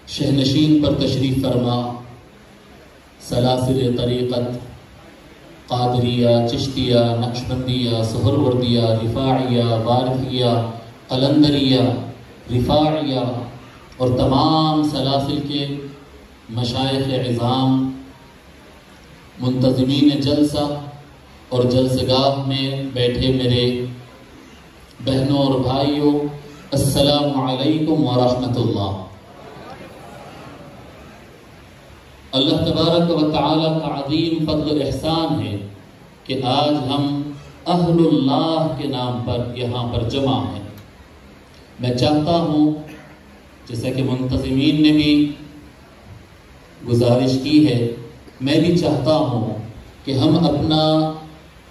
شہنشین پر تشریف فرما، سلاسل طریقت قادریہ، چشتیہ، نقشبندیہ، سہروردیہ، رفاعیہ، وارثیہ، قلندریہ، رفاعیہ اور تمام سلاسل کے مشائخ عظام، منتظمین جلسہ اور جلسگاہ میں بیٹھے میرے بہنوں اور بھائیوں، السلام علیکم ورحمۃ اللہ۔ اللہ تبارک و تعالیٰ کا عظیم فضل و احسان ہے کہ آج ہم اہل اللہ کے نام پر یہاں پر جمع ہیں۔ میں چاہتا ہوں، جیسا کہ منتظمین نے بھی گزارش کی ہے، میں بھی چاہتا ہوں کہ ہم اپنا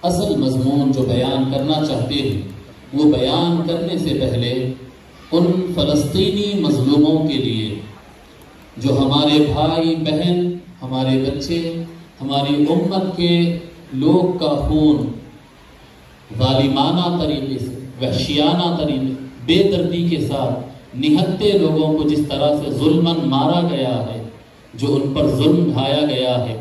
اصل مضمون جو بیان کرنا چاہتے ہیں وہ بیان کرنے سے پہلے ان فلسطینی مظلوموں کے لیے جو ہمارے بھائی بہن، ہمارے بچے، ہماری امت کے لوگ کا خون ظالمانہ طریقے سے، وحشیانہ طریقے، بے دردی کے ساتھ نہتے لوگوں کو جس طرح سے ظلماً مارا گیا ہے، جو ان پر ظلم ڈھایا گیا ہے،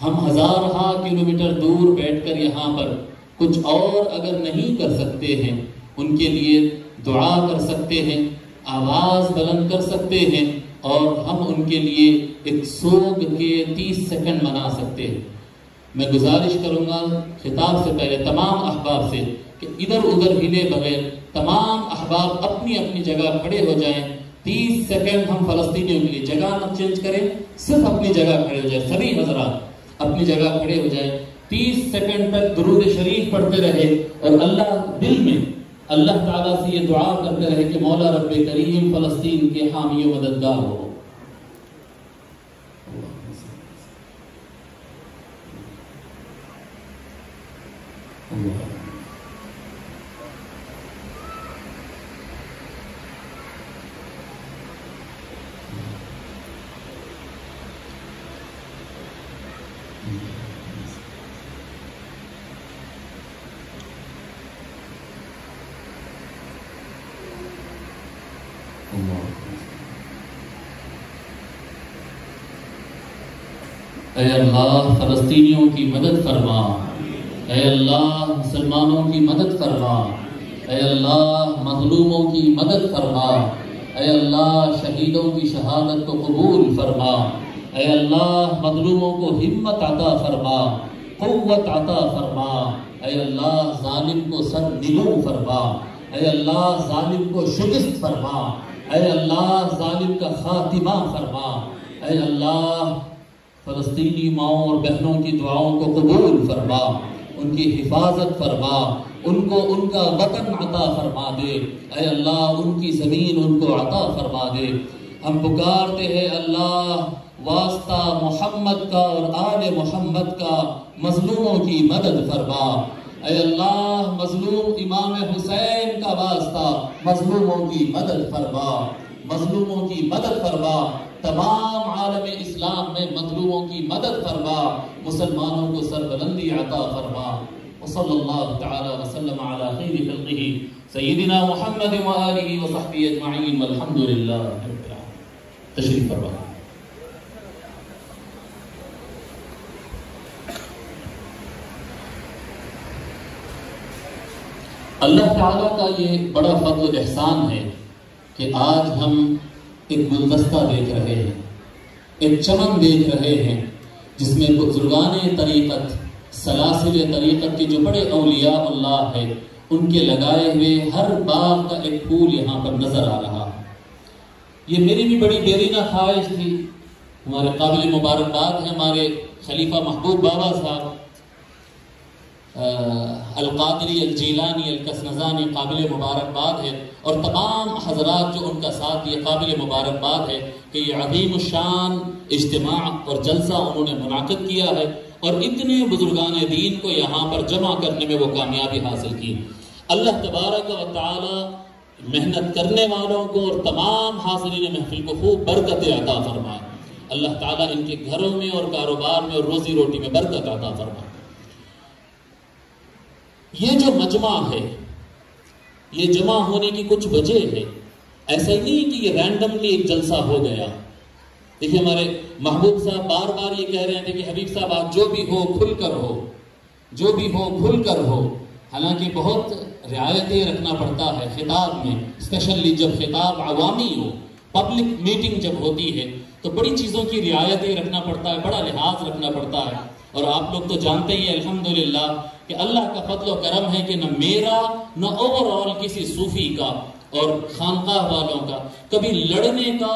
ہم ہزارہا کلومیٹر دور بیٹھ کر یہاں پر کچھ اور اگر نہیں کر سکتے ہیں، ان کے لیے دعا کر سکتے ہیں، آواز بلند کر سکتے ہیں، اور ہم ان کے لیے ایک سوگ کے 30 سیکنڈ منا سکتے ہیں۔ میں گزارش کروں گا خطاب سے پہلے تمام احباب سے کہ ادھر ادھر ہلے بغیر تمام احباب اپنی اپنی جگہ کھڑے ہو جائیں۔ 30 سیکنڈ ہم فلسطینیوں کے لیے جگہ نہ چینج کریں، صرف اپنی جگہ کھڑے ہو جائیں، سبھی حضرات اپنی جگہ کھڑے ہو جائیں۔ 30 سیکنڈ تک درود شریف پڑھتے رہے اور اللہ دل میں اللہ تعالیٰ سے یہ دعا کرتے رہے کہ مولا رب کریم فلسطین کے حامی و مددگار ہو۔ اے اللہ فلسطینیوں کی مدد فرما، اے اللہ مسلمانوں کی مدد فرما، اے اللہ مظلوموں کی مدد فرما، اے اللہ شہیدوں کی شہادت کو قبول فرما، اے اللہ مظلوموں کو ہمت عطا فرما، قوت عطا فرما، اے اللہ ظالم کو سر نگو فرما، اے اللہ ظالم کو شکست فرما، اے اللہ ظالم کا خاتمہ فرما، اے اللہ فلسطینی ماؤں اور بہنوں کی دعاؤں کو قبول فرما، ان کی حفاظت فرما، ان کو ان کا وطن عطا فرما دے، اے اللہ ان کی زمین ان کو عطا فرما دے۔ ہم پکارتے ہیں اللہ واسطہ محمد کا اور آل محمد کا، مظلوموں کی مدد فرما، اے اللہ مظلوم امام حسین کا واسطہ مظلوموں کی مدد فرما، مظلوموں کی مدد فرما، تمام عالم اسلام میں مظلوموں کی مدد فرما، مسلمانوں کو سربلندی عطا فرما۔ وصلی اللہ تعالی وسلم علی خیر خلقہ سیدنا محمد وآلہ وصحبہ اجمعین والحمد للہ رب العالمین۔ تشریف فرما۔ اللہ تعالیٰ کا یہ بڑا فضل و احسان ہے کہ آج ہم ایک گلدستہ دیکھ رہے ہیں، ایک چمن دیکھ رہے ہیں جس میں بزرگان طریقت، سلاسل طریقت کے جو بڑے اولیاء اللہ ہیں ان کے لگائے ہوئے ہر باغ کا ایک پھول یہاں پر نظر آ رہا ہے۔ یہ میری بھی بڑی دیرینہ خواہش تھی۔ ہمارے قابل مبارکباد ہیں ہمارے خلیفہ محبوب بابا صاحب القادری الجیلانی الکسنزانی، قابل مبارکباد ہے، اور تمام حضرات جو ان کا ساتھ یہ قابل مبارکباد ہے کہ یہ عظیم الشان اجتماع اور جلسہ انہوں نے منعقد کیا ہے اور اتنے بزرگان دین کو یہاں پر جمع کرنے میں وہ کامیابی حاصل کی۔ اللہ تبارک و تعالی محنت کرنے والوں کو اور تمام حاضرین محفل کو خوب برکت عطا فرمائے۔ اللہ تعالیٰ ان کے گھروں میں اور کاروبار میں اور روزی روٹی میں برکت عطا فرمائے۔ یہ جو مجمع ہے، یہ جمع ہونے کی کچھ وجہ ہے، ایسا ہی نہیں کہ یہ رینڈملی ایک جلسہ ہو گیا۔ دیکھیے ہمارے محبوب صاحب بار بار یہ کہہ رہے تھے کہ حبیب صاحب آپ جو بھی ہو کھل کر ہو، جو بھی ہو کھل کر ہو. حالانکہ بہت رعایتیں رکھنا پڑتا ہے خطاب میں، اسپیشلی جب خطاب عوامی ہو، پبلک میٹنگ جب ہوتی ہے تو بڑی چیزوں کی رعایتیں رکھنا پڑتا ہے، بڑا لحاظ رکھنا پڑتا ہے. اور آپ لوگ تو جانتے ہی الحمدللہ کہ اللہ کا فضل و کرم ہے کہ نہ میرا نہ اوور آل کسی صوفی کا اور خانقاہ والوں کا کبھی لڑنے کا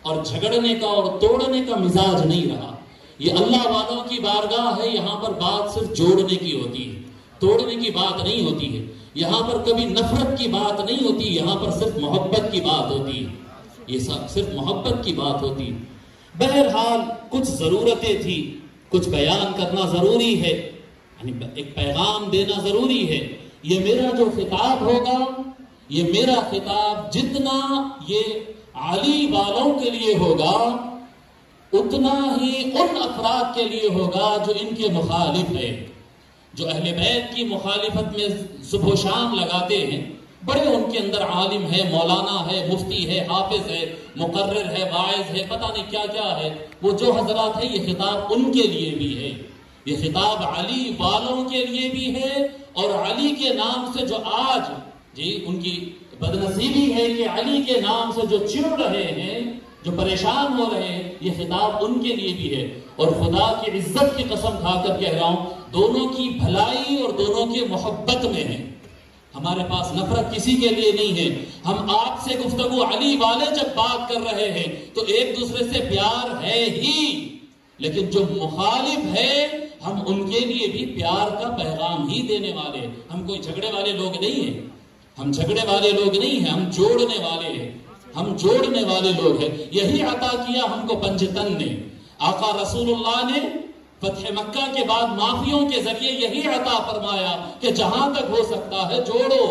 اور جھگڑنے کا اور توڑنے کا مزاج نہیں رہا. یہ اللہ والوں کی بارگاہ ہے، یہاں پر بات صرف جوڑنے کی ہوتی ہے، توڑنے کی بات نہیں ہوتی ہے. یہاں پر کبھی نفرت کی بات نہیں ہوتی، یہاں پر صرف محبت کی بات ہوتی ہے. یہ صرف محبت کی بات ہوتی. بہرحال کچھ ضرورتیں تھی، کچھ بیان کرنا ضروری ہے، یعنی ایک پیغام دینا ضروری ہے. یہ میرا جو خطاب ہوگا، یہ میرا خطاب جتنا یہ علی والوں کے لیے ہوگا اتنا ہی ان افراد کے لیے ہوگا جو ان کے مخالف ہے، جو اہل بیت کی مخالفت میں صبح و شام لگاتے ہیں. بڑے ان کے اندر عالم ہے، مولانا ہے، مفتی ہے، حافظ ہے، مقرر ہے، واعظ ہے، پتہ نہیں کیا کیا ہے. وہ جو حضرات ہیں یہ خطاب ان کے لیے بھی ہے، یہ خطاب علی والوں کے لیے بھی ہے. اور علی کے نام سے جو آج ان کی بدنصیبی ہے کہ علی کے نام سے جو چڑ رہے ہیں، جو پریشان ہو رہے ہیں، یہ خطاب ان کے لیے بھی ہے. اور خدا کی عزت کی قسم کھا کر کہہ رہا ہوں، دونوں کی بھلائی اور دونوں کی محبت میں ہے. ہمارے پاس نفرت کسی کے لیے نہیں ہے. ہم آپ سے گفتگو علی والے جب بات کر رہے ہیں تو ایک دوسرے سے پیار ہے ہی، لیکن جو مخالف ہے ہم ان کے لیے بھی پیار کا پیغام ہی دینے والے ہیں. ہم کوئی جھگڑے والے لوگ نہیں ہیں، ہم جھگڑے والے لوگ نہیں ہیں، ہم جوڑنے والے ہیں، ہم جوڑنے والے لوگ ہیں. یہی عطا کیا ہم کو پنجتن نے. آقا رسول اللہ نے فتح مکہ کے بعد معافیوں کے ذریعے یہی عطا فرمایا کہ جہاں تک ہو سکتا ہے جوڑو.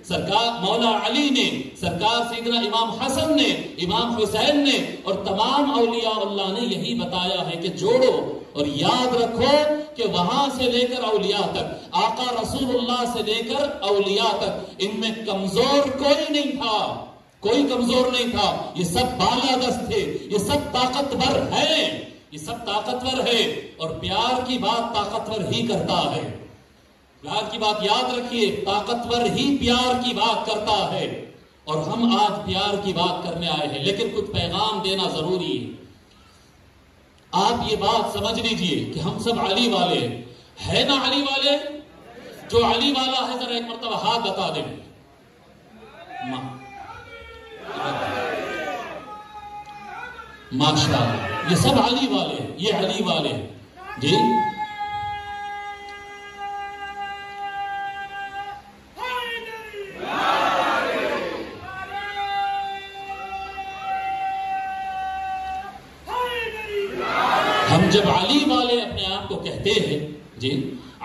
سرکار مولا علی نے، سرکار سیدنا امام حسن نے، امام حسین نے اور تمام اولیاء اللہ نے یہی بتایا ہے کہ جوڑو. اور یاد رکھو کہ وہاں سے لے کر اولیاء تک، آقا رسول اللہ سے لے کر اولیاء تک، ان میں کمزور کوئی نہیں تھا، کوئی کمزور نہیں تھا. یہ سب بالادست تھے، یہ سب طاقتور ہیں، یہ سب طاقتور ہے. اور پیار کی بات طاقتور ہی کرتا ہے. پیار کی بات یاد رکھیے، طاقتور ہی پیار کی بات کرتا ہے. اور ہم آج پیار کی بات کرنے آئے ہیں، لیکن کچھ پیغام دینا ضروری ہے. آپ یہ بات سمجھ لیجئے کہ ہم سب علی والے ہیں نا. علی والے جو علی والا ہے ذرا ایک مرتبہ ہاتھ بتا دیں. ماشاءاللہ، یہ سب علی والے ہیں، یہ علی والے ہیں. جی ہم جب علی والے اپنے آپ کو کہتے ہیں،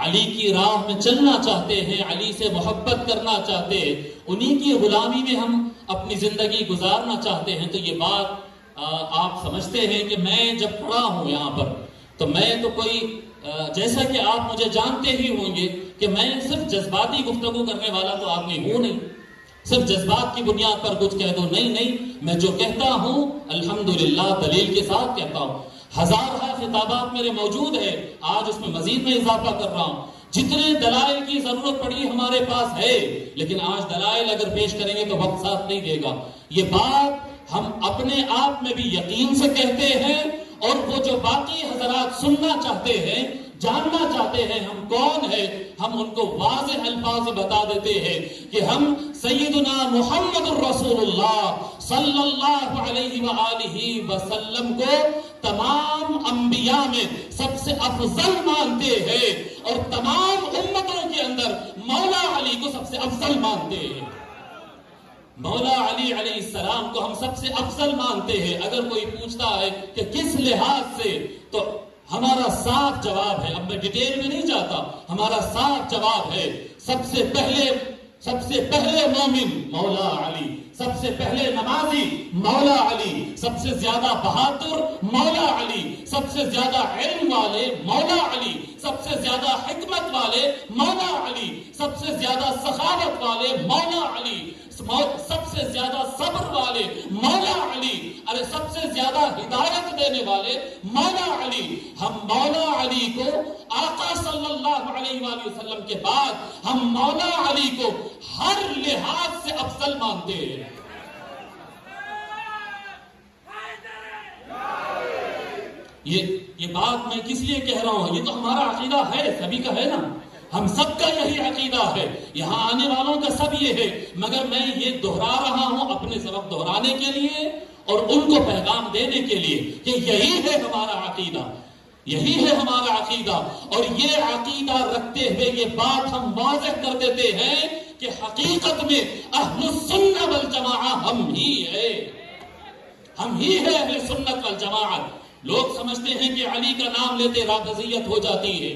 علی کی راہ میں چلنا چاہتے ہیں، علی سے محبت کرنا چاہتے ہیں، انہی کی غلامی میں ہم اپنی زندگی گزارنا چاہتے ہیں، تو یہ بات آپ سمجھتے ہیں کہ میں جب کھڑا ہوں یہاں پر تو میں تو کوئی جیسا کہ آپ مجھے جانتے ہی ہوں گے کہ میں صرف جذباتی گفتگو کرنے والا تو آدمی ہوں نہیں، صرف جذبات کی بنیاد پر کچھ کہہ دو. نہیں، میں جو کہتا ہوں الحمدللہ دلیل کے ساتھ کہتا ہوں. ہزارہ خطابات میرے موجود ہیں، آج اس میں مزید میں اضافہ کر رہا ہوں. جتنے دلائل کی ضرورت پڑی ہمارے پاس ہے، لیکن آج دلائل اگر پیش کریں گے تو وقت ساتھ نہیں دے گا. یہ بات ہم اپنے آپ میں بھی یقین سے کہتے ہیں، اور وہ جو باقی حضرات سننا چاہتے ہیں، جاننا چاہتے ہیں ہم کون ہیں، ہم ان کو واضح الفاظ بتا دیتے ہیں کہ ہم سیدنا محمد الرسول اللہ صلی اللہ علیہ وآلہ وسلم کو تمام انبیاء میں سب سے افضل مانتے ہیں، اور تمام امتوں کے اندر مولا علی کو سب سے افضل مانتے ہیں. مولا علی علیہ السلام کو ہم سب سے افضل مانتے ہیں. اگر کوئی پوچھتا ہے کہ کس لحاظ سے، تو ہمارا صاف جواب ہے، اب میں ڈیٹیل میں نہیں جاتا، ہمارا صاف جواب ہے، سب سے پہلے مومن مولا علی، سب سے پہلے نمازی مولا علی، سب سے زیادہ بہادر مولا علی، سب سے زیادہ علم والے مولا علی، سب سے زیادہ حکمت والے مولا علی، سب سے زیادہ سخاوت والے مولا علی، سب سے زیادہ صبر والے مولا علی، ارے سب سے زیادہ زیادہ ہدایت دینے والے مولا علی، ہم مولا علی کو آقا صلی اللہ علیہ وآلہ وسلم کے بعد ہم مولا علی کو ہر لحاظ سے افضل مانتے ہیں۔ یہ بات میں کس لیے کہہ رہا ہوں؟ یہ تو ہمارا عقیدہ ہے، سبھی کا ہے نا، ہم سب کا یہی عقیدہ ہے، یہاں آنے والوں کا سب یہ ہے، مگر میں یہ دہرا رہا ہوں اپنے سبق دہرانے کے لیے اور ان کو پیغام دینے کے لیے کہ یہی ہے ہمارا عقیدہ، یہی ہے ہمارا عقیدہ۔ اور یہ عقیدہ رکھتے ہوئے یہ بات ہم واضح کر دیتے ہیں کہ حقیقت میں اہل السنہ والجماعہ ہم ہی ہے، ہم ہی ہے اہل سنت والجماعت۔ لوگ سمجھتے ہیں کہ علی کا نام لیتے رافضیت ہو جاتی ہے،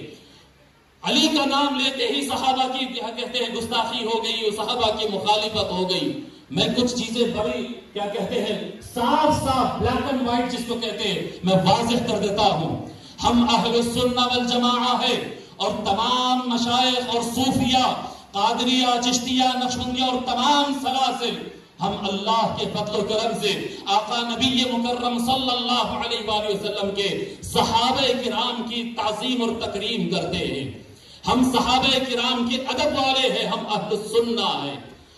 علی کا نام لیتے ہی صحابہ کی کیا کہتے ہیں گستاخی ہو گئی، صحابہ کی مخالفت ہو گئی۔ میں کچھ چیزیں بڑی کیا کہتے ہیں صاف صاف بلیک اینڈ وائٹ جس کو کہتے ہیں میں واضح کر دیتا ہوں۔ ہم اہل السنہ والجماعہ ہے، اور تمام مشائخ اور صوفیہ، قادریہ، چشتیہ، نقشبندیہ اور تمام سلاسل، ہم اللہ کے فضل و کرم سے آقا نبی مکرم صلی اللہ علیہ وآلہ وسلم کے صحابہ کرام کی تعظیم اور تکریم کرتے ہیں۔ ہم صحابہ کرام کے ادب والے ہیں، ہم اہل السنہ ہیں،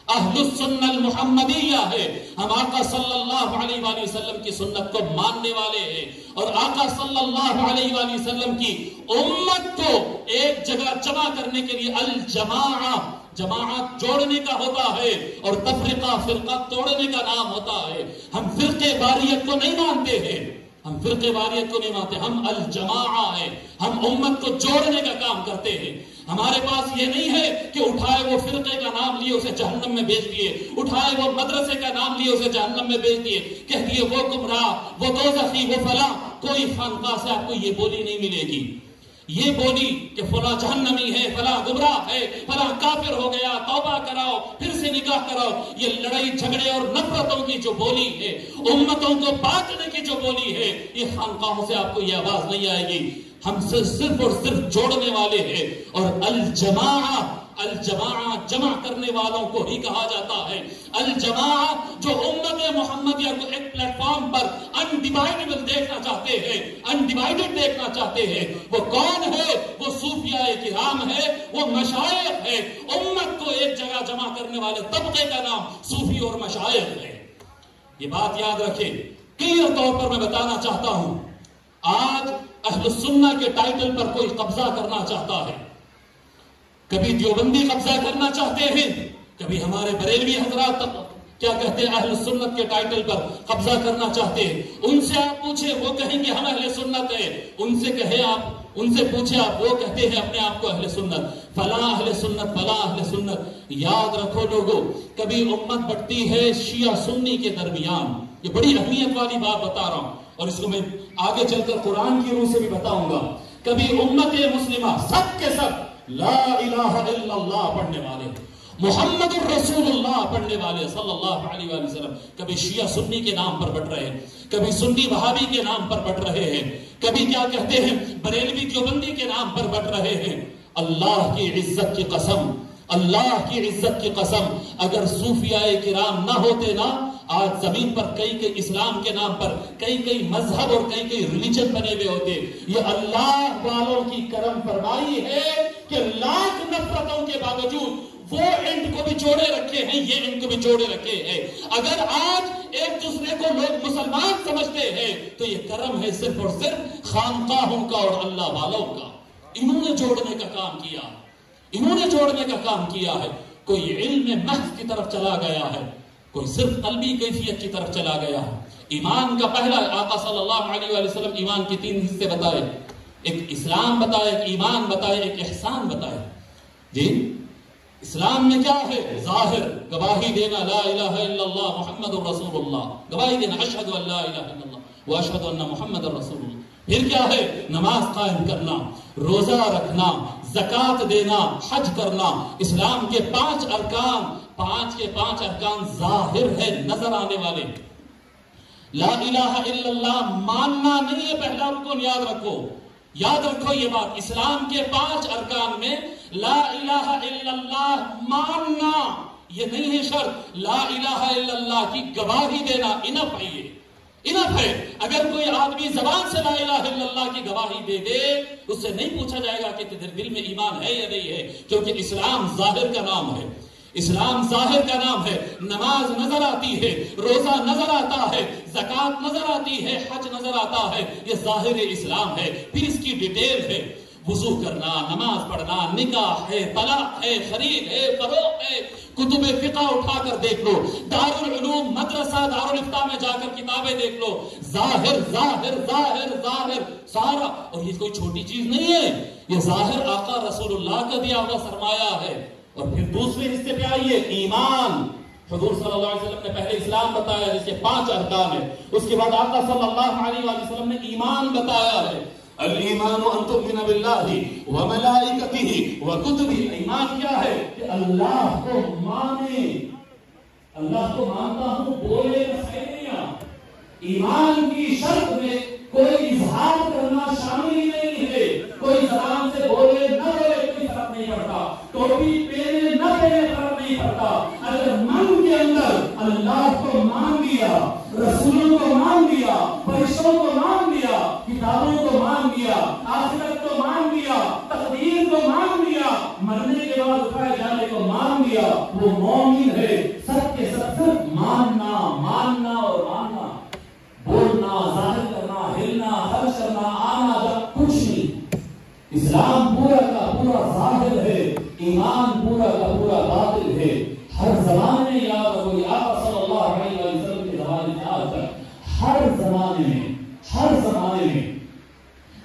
اہل السنہ المحمدیہ ہے، ہم آقا صلی اللہ علیہ وآلہ وسلم کی سنت کو ماننے والے ہیں، اور آقا صلی اللہ علیہ وآلہ وسلم کی امت کو ایک جگہ جمع کرنے کے لیے الجماعہ، جماعت جوڑنے کا ہوتا ہے، اور تفرقہ فرقہ توڑنے کا نام ہوتا ہے۔ ہم فرقے واریت کو نہیں مانتے ہیں، ہم فرقے واریت کو نہیں مانتے، ہم الجماعہ ہیں، ہم امت کو جوڑنے کا کام کرتے ہیں۔ ہمارے پاس یہ نہیں ہے کہ اٹھائے وہ فرقے کا نام لیے اسے جہنم میں بیچ دیے، اٹھائے وہ مدرسے کا نام لیے اسے جہنم میں بیچ دیے، کہہ دیے وہ گمراہ، وہ دوزخی، وہ فلاں۔ کوئی خانقاہ سے آپ کو یہ بولی نہیں ملے گی، یہ بولی کہ فلاں جہنمی ہے، فلاں گمراہ ہے، فلاں کافر ہو گیا، توبہ کراؤ، پھر سے نکاح کراؤ، یہ لڑائی جھگڑے اور نفرتوں کی جو بولی ہے، امتوں کو بانٹنے کی جو بولی ہے، یہ خانقاہوں سے آپ کو یہ آواز نہیں آئے گی۔ ہم سے صرف اور صرف جوڑنے والے ہیں، اور الجماعہ، الجماعہ جمع کرنے والوں کو ہی کہا جاتا ہے۔ الجماعہ جو امت محمدیہ کو ایک پلیٹ فارم پر انڈیوائڈیبل دیکھنا چاہتے ہیں، انڈیوائڈڈ دیکھنا چاہتے ہیں، وہ کون ہے؟ وہ صوفیاء کرام ہے، وہ مشائخ ہے۔ امت کو ایک جگہ جمع کرنے والے طبقے کا نام صوفی اور مشائخ ہے۔ یہ بات یاد رکھیں، کلیئر طور پر میں بتانا چاہتا ہوں۔ آج اہل السنہ کے ٹائٹل پر کوئی قبضہ کرنا چاہتا ہے، کبھی دیوبندی قبضہ کرنا چاہتے ہیں، کبھی ہمارے بریلوی حضرات کیا کہتے ہیں اہل سنت کے ٹائٹل پر قبضہ کرنا چاہتے ہیں۔ ان سے آپ پوچھیں، وہ کہیں گے ہم اہل سنت ہیں، ان سے کہیں آپ، ان سے پوچھیں آپ، وہ کہتے ہیں اپنے آپ کو اہل سنت، فلاں اہل سنت، فلاں اہل سنت۔ یاد رکھو لوگوں، کبھی امت بٹتی ہے شیعہ سنی کے درمیان، یہ بڑی اہمیت والی بات بتا رہا ہوں، اور اس کو میں آگے چل کر قرآن کی روح سے بھی بتاؤں گا۔ کبھی امت مسلمہ سب کے سب لا الہ الا اللہ پڑھنے والے، محمد الرسول اللہ پڑھنے والے صلی اللہ علیہ وآلہ وسلم، کبھی شیعہ سنی کے نام پر بٹ رہے ہیں، کبھی سنی وہابی کے نام پر بٹ رہے ہیں، کبھی کیا کہتے ہیں بریلوی دیوبندی کے نام پر بٹ رہے ہیں۔ اللہ کی عزت کی قسم، اللہ کی عزت کی قسم، اگر صوفیاء کرام نہ ہوتے نا، آج زمین پر کئی اسلام کے نام پر کئی مذہب اور کئی ریلیجن بنے ہوئے ہوتے۔ یہ اللہ والوں کی کرم فرمائی ہے کہ لاکھ نفرتوں کے باوجود وہ اینڈ کو بھی جوڑے رکھے ہیں، یہ اینڈ کو بھی جوڑے رکھے ہیں۔ اگر آج ایک دوسرے کو لوگ مسلمان سمجھتے ہیں تو یہ کرم ہے صرف اور صرف خانقاہوں کا اور اللہ والوں کا۔ انہوں نے جوڑنے کا کام کیا، انہوں نے جوڑنے کا کام کیا ہے۔ کوئی علم محض کی طرف چلا گیا ہے، کوئی صرف قلبی کیفیت کی طرف چلا گیا ہے۔ ایمان کا پہلا، آقا صلی اللہ علیہ وآلہ وسلم ایمان کے 3 حصے بتائے، ایک اسلام بتائے، ایک ایمان بتائے، ایک احسان بتائے۔ جی اسلام میں کیا ہے؟ ظاہر گواہی دینا لا الہ الا اللہ محمد الرسول اللہ، گواہی دینا اشہد ان لا الہ الا اللہ واشہد ان محمد الرسول اللہ۔ پھر کیا ہے؟ نماز قائم کرنا، روزہ رکھنا، زکوٰۃ دینا، حج کرنا۔ اسلام کے 5 ارکان، 5 کے 5 ارکان ظاہر ہے، نظر آنے والے۔ لا الہ الا اللہ ماننا نہیں ہے پہلا رکن، یاد رکھو، یاد رکھو یہ بات۔ اسلام کے 5 ارکان میں لا الہ الا اللہ ماننا یہ نہیں ہے شرط، لا الہ الا اللہ کی گواہی دینا انف ہے، یہ انف ہے۔ اگر کوئی آدمی زبان سے لا الہ الا اللہ کی گواہی دے دے، اس سے نہیں پوچھا جائے گا کہ تیرے دل میں ایمان ہے یا نہیں ہے، کیونکہ اسلام ظاہر کا نام ہے، اسلام ظاہر کا نام ہے۔ نماز نظر آتی ہے، روزہ نظر آتا ہے، زکوٰۃ نظر آتی ہے، حج نظر آتا ہے، یہ ظاہر اسلام ہے۔ پھر اس کی ڈیٹیل ہے، وضو کرنا، نماز پڑھنا، نکاح ہے، طلاق ہے، خرید ہے، فروخت ہے۔ کتب فقہ اٹھا کر دیکھ لو، دارالعلوم مدرسہ دارالفتہ میں جا کر کتابیں دیکھ لو، ظاہر ظاہر ظاہر ظاہر سارا۔ اور یہ کوئی چھوٹی چیز نہیں ہے، یہ ظاہر آقا رسول اللہ کا دیا ہوا سرمایہ ہے۔ اور پھر دوسرے حصے پہ آئیے، ایمان۔ حضور صلی اللہ علیہ وسلم نے پہلے اسلام بتایا جس کے 5 ارکان ہیں، اس کے بعد آقا صلی اللہ علیہ وسلم نے ایمان بتایا ہے۔ الایمان ان تؤمن باللہ وملائکتہ وکتبہ، ایمان کیا ہے کہ اللہ کو مانے، اللہ کو مانتا ہوں بولے نہ۔ ایمان کی شرط میں کوئی اظہار کرنا شامل ہی نہیں ہے، کوئی زبان سے بولے نہ بولے کوئی فرق نہیں پڑتا، ٹوپی پہنے نہ پہنے فرق نہیں پڑتا۔ اگر من کے اندر اللہ کو مان لیا، رسولوں کو مان لیا، فرشتوں کو مان لیا، کتابوں کو مان لیا، آخرت کو مان لیا، تقدیر کو مان لیا، مرنے کے بعد اٹھائے جانے کو مان لیا، وہ مومن ہے۔ سب کے سب ماننا ماننا اور ماننا، بولنا، ظاہر کرنا، ہلنا، خرچ کرنا، آنا جب کچھ نہیں۔ اسلام پورا کا پورا ظاہر ہے، ایمان پورا کا پورا باطل ہے۔ ہر زمانے میں یاد رکھو، آقا صلی اللہ علیہ وسلم کے زمانے سے آج تک ہر زمانے میں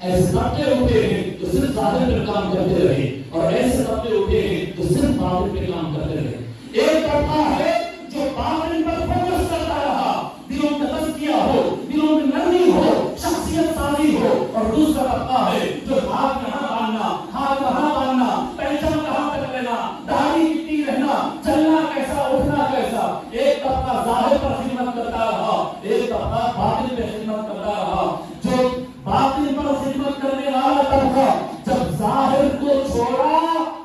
ایسے طبقے اٹھے ہیں جو صرف ظاہر پہ کام کرتے رہے، اور ایسے طبقے اٹھے ہیں جو صرف باطن پہ کام کرتے رہے۔ ایک طبقہ ہے جو باطن پر فوکس کرتا رہا، دلوں میں تزکیہ ہو، دلوں میں نرمی ہو، شخصیت سازی ہو، اور دوسرا طبقہ ہے جو ہاتھ کہاں باندھنا، ہاتھ کہاں باندھنا، پہچان کہاں تک لینا، داڑھی کتنی رہنا، چلنا کیسا، اٹھنا کیسا۔ ایک طبقہ ظاہر پر خدمت کرتا رہا، ایک طبقہ باطن پہ خدمت کرتا رہا۔ جو باطن پر خدمت کرنے والا طبقہ جب ظاہر کو چھوڑا،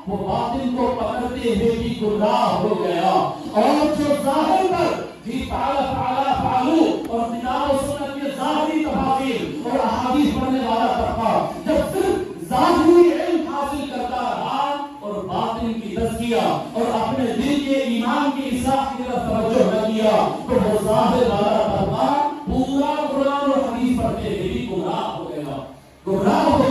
وہ باطن کو پکڑتے ہوئے بھی گمراہ ہو گیا، اور جو ظاہر پر فعلو اور کتاب و سنت کے ظاہری تفاسیر اور احادیث پڑھنے والا طبقہ جب صرف ظاہری علم حاصل کرتا رہا اور باطن کی تزکیہ اور اپنے دل کے ایمان کی اصلاح کی طرف توجہ نہ کیا، تو وہ ظاہر والا طبقہ پورا قرآن اور حدیث پڑھتے ہوئے بھی گمراہ ہو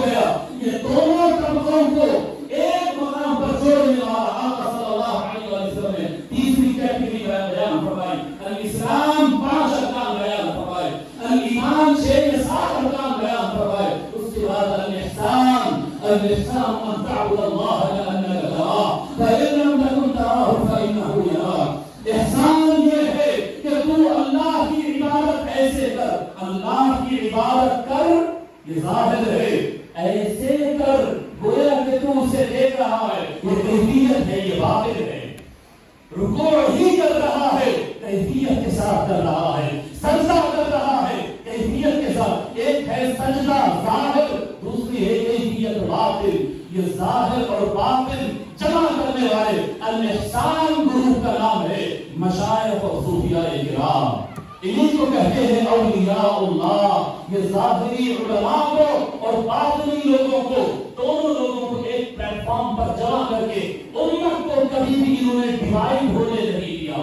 گیا۔ یہ دونوں طبقوں کو ایک مقام پر جوڑنے والا آقا صلی اللہ علیہ وسلم نے تیسری کیٹیگری بیان فرمائی۔ الاسلام 5 ارکان بیان فرمائے، الایمان 6 یا 7 ارکان بیان فرمائے، اس کے بعد الاحسان ان تعبد اللہ کأنک تراہ فإن لم تکن تراہ فإنہ یراک۔ احسان یہ ہے کہ تو اللہ کی عبادت ایسے کر، اللہ کی عبادت کر، یہ ظاہر ہے، ایسے کر گویا کہ تو اسے دیکھ رہا ہے، یہ کیفیت ہے، یہ باطن ہے۔ رکوع ہی کر رہا ہے، کیفیت کے ساتھ کر رہا ہے، سجدہ کر رہا ہے کیفیت کے ساتھ۔ ایک ہے سجدہ ظاہر، دوسری ہے کیفیت باطن۔ یہ ظاہر اور باطن جمع کرنے والے الاحسان گروہ کا نام ہے مشائخ اور صوفیاء کرام، انہیں کو کہتے ہیں اولیاء اللہ۔ یہ ظاہری علماء کو اور باطنی لوگوں کو، دونوں لوگوں کو ایک پلیٹ فارم پر جمع کر کے امت کو کبھی بھی انہوں نے ڈیوائڈ ہونے نہیں دیا۔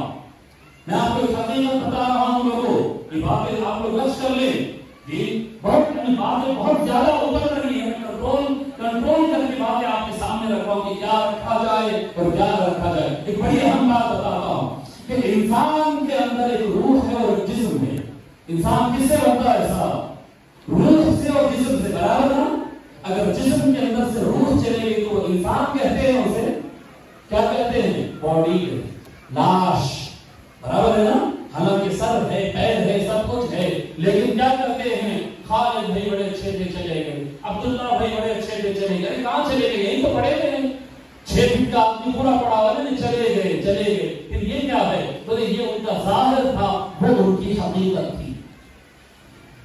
میں آپ کو حقیقت بتا رہا ہوں لوگوں، یہ باتیں آپ لوگ لکش کر لیں، باتیں بہت زیادہ اوپر رہی ہے، کنٹرول کر کے باتیں آپ کے سامنے رکھا ہوں کہ کیا رکھا جائے اور کیا رکھا جائے۔ ایک بڑی اہم بات بتاتا ہوں کہ انسان کے اندر ایک روح ہے اور ایک جسم ہے۔ انسان کس سے بنتا ہے صاحب؟ روح سے اور جسم سے، برابر نا؟ اگر جسم کے اندر سے روح چلے گی تو انسان کہتے ہیں، اسے کیا کہتے ہیں؟ باڈی، لاش، برابر ہے نا؟ حالانکہ سر ہے، پیر ہے، سب کچھ ہے، لیکن کیا کرتے ہیں؟ خالد بھائی بڑے اچھے سے چلے گئے، عبداللہ بھائی بڑے اچھے سے چلے گئے، کہاں چلے گئے؟ یہی تو پڑے گئے، 6 فٹ کا آدمی پورا پڑا ہوا نہیں، چلے گئے۔ پھر یہ کیا ہے؟ بولے یہ ان کا ظاہر تھا، وہ ان کی حقیقت تھی۔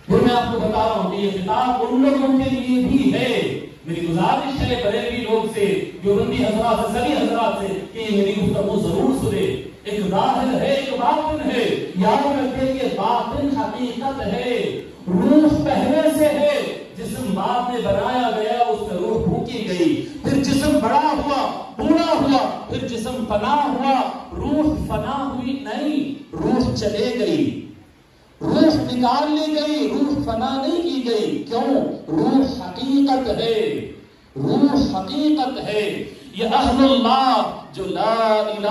پھر میں آپ کو بتا رہا ہوں کہ یہ کتاب ان لوگوں کے لیے بھی ہے۔ میری گزارش ہے بریلوی لوگ سے، دیوبندی حضرات سے، سبھی حضرات سے کہ یہ میری گفتگو ضرور سنے۔ ایک ظاہر ہے، ایک باطن ہے، یاد رکھیں کہ باطن حقیقت ہے، روح ماں میں بنایا گیا اس میں روح پھونکی گئی، پھر جسم بڑا ہوا، بوڑھا ہوا، پھر جسم فنا ہوا، روح فنا ہوئی نہیں، روح چلے گئی، روح نکال لی گئی، روح فنا نہیں کی گئی۔ کیوں؟ روح حقیقت ہے، روح حقیقت ہے۔ یہ اہل اللہ جو لا الہ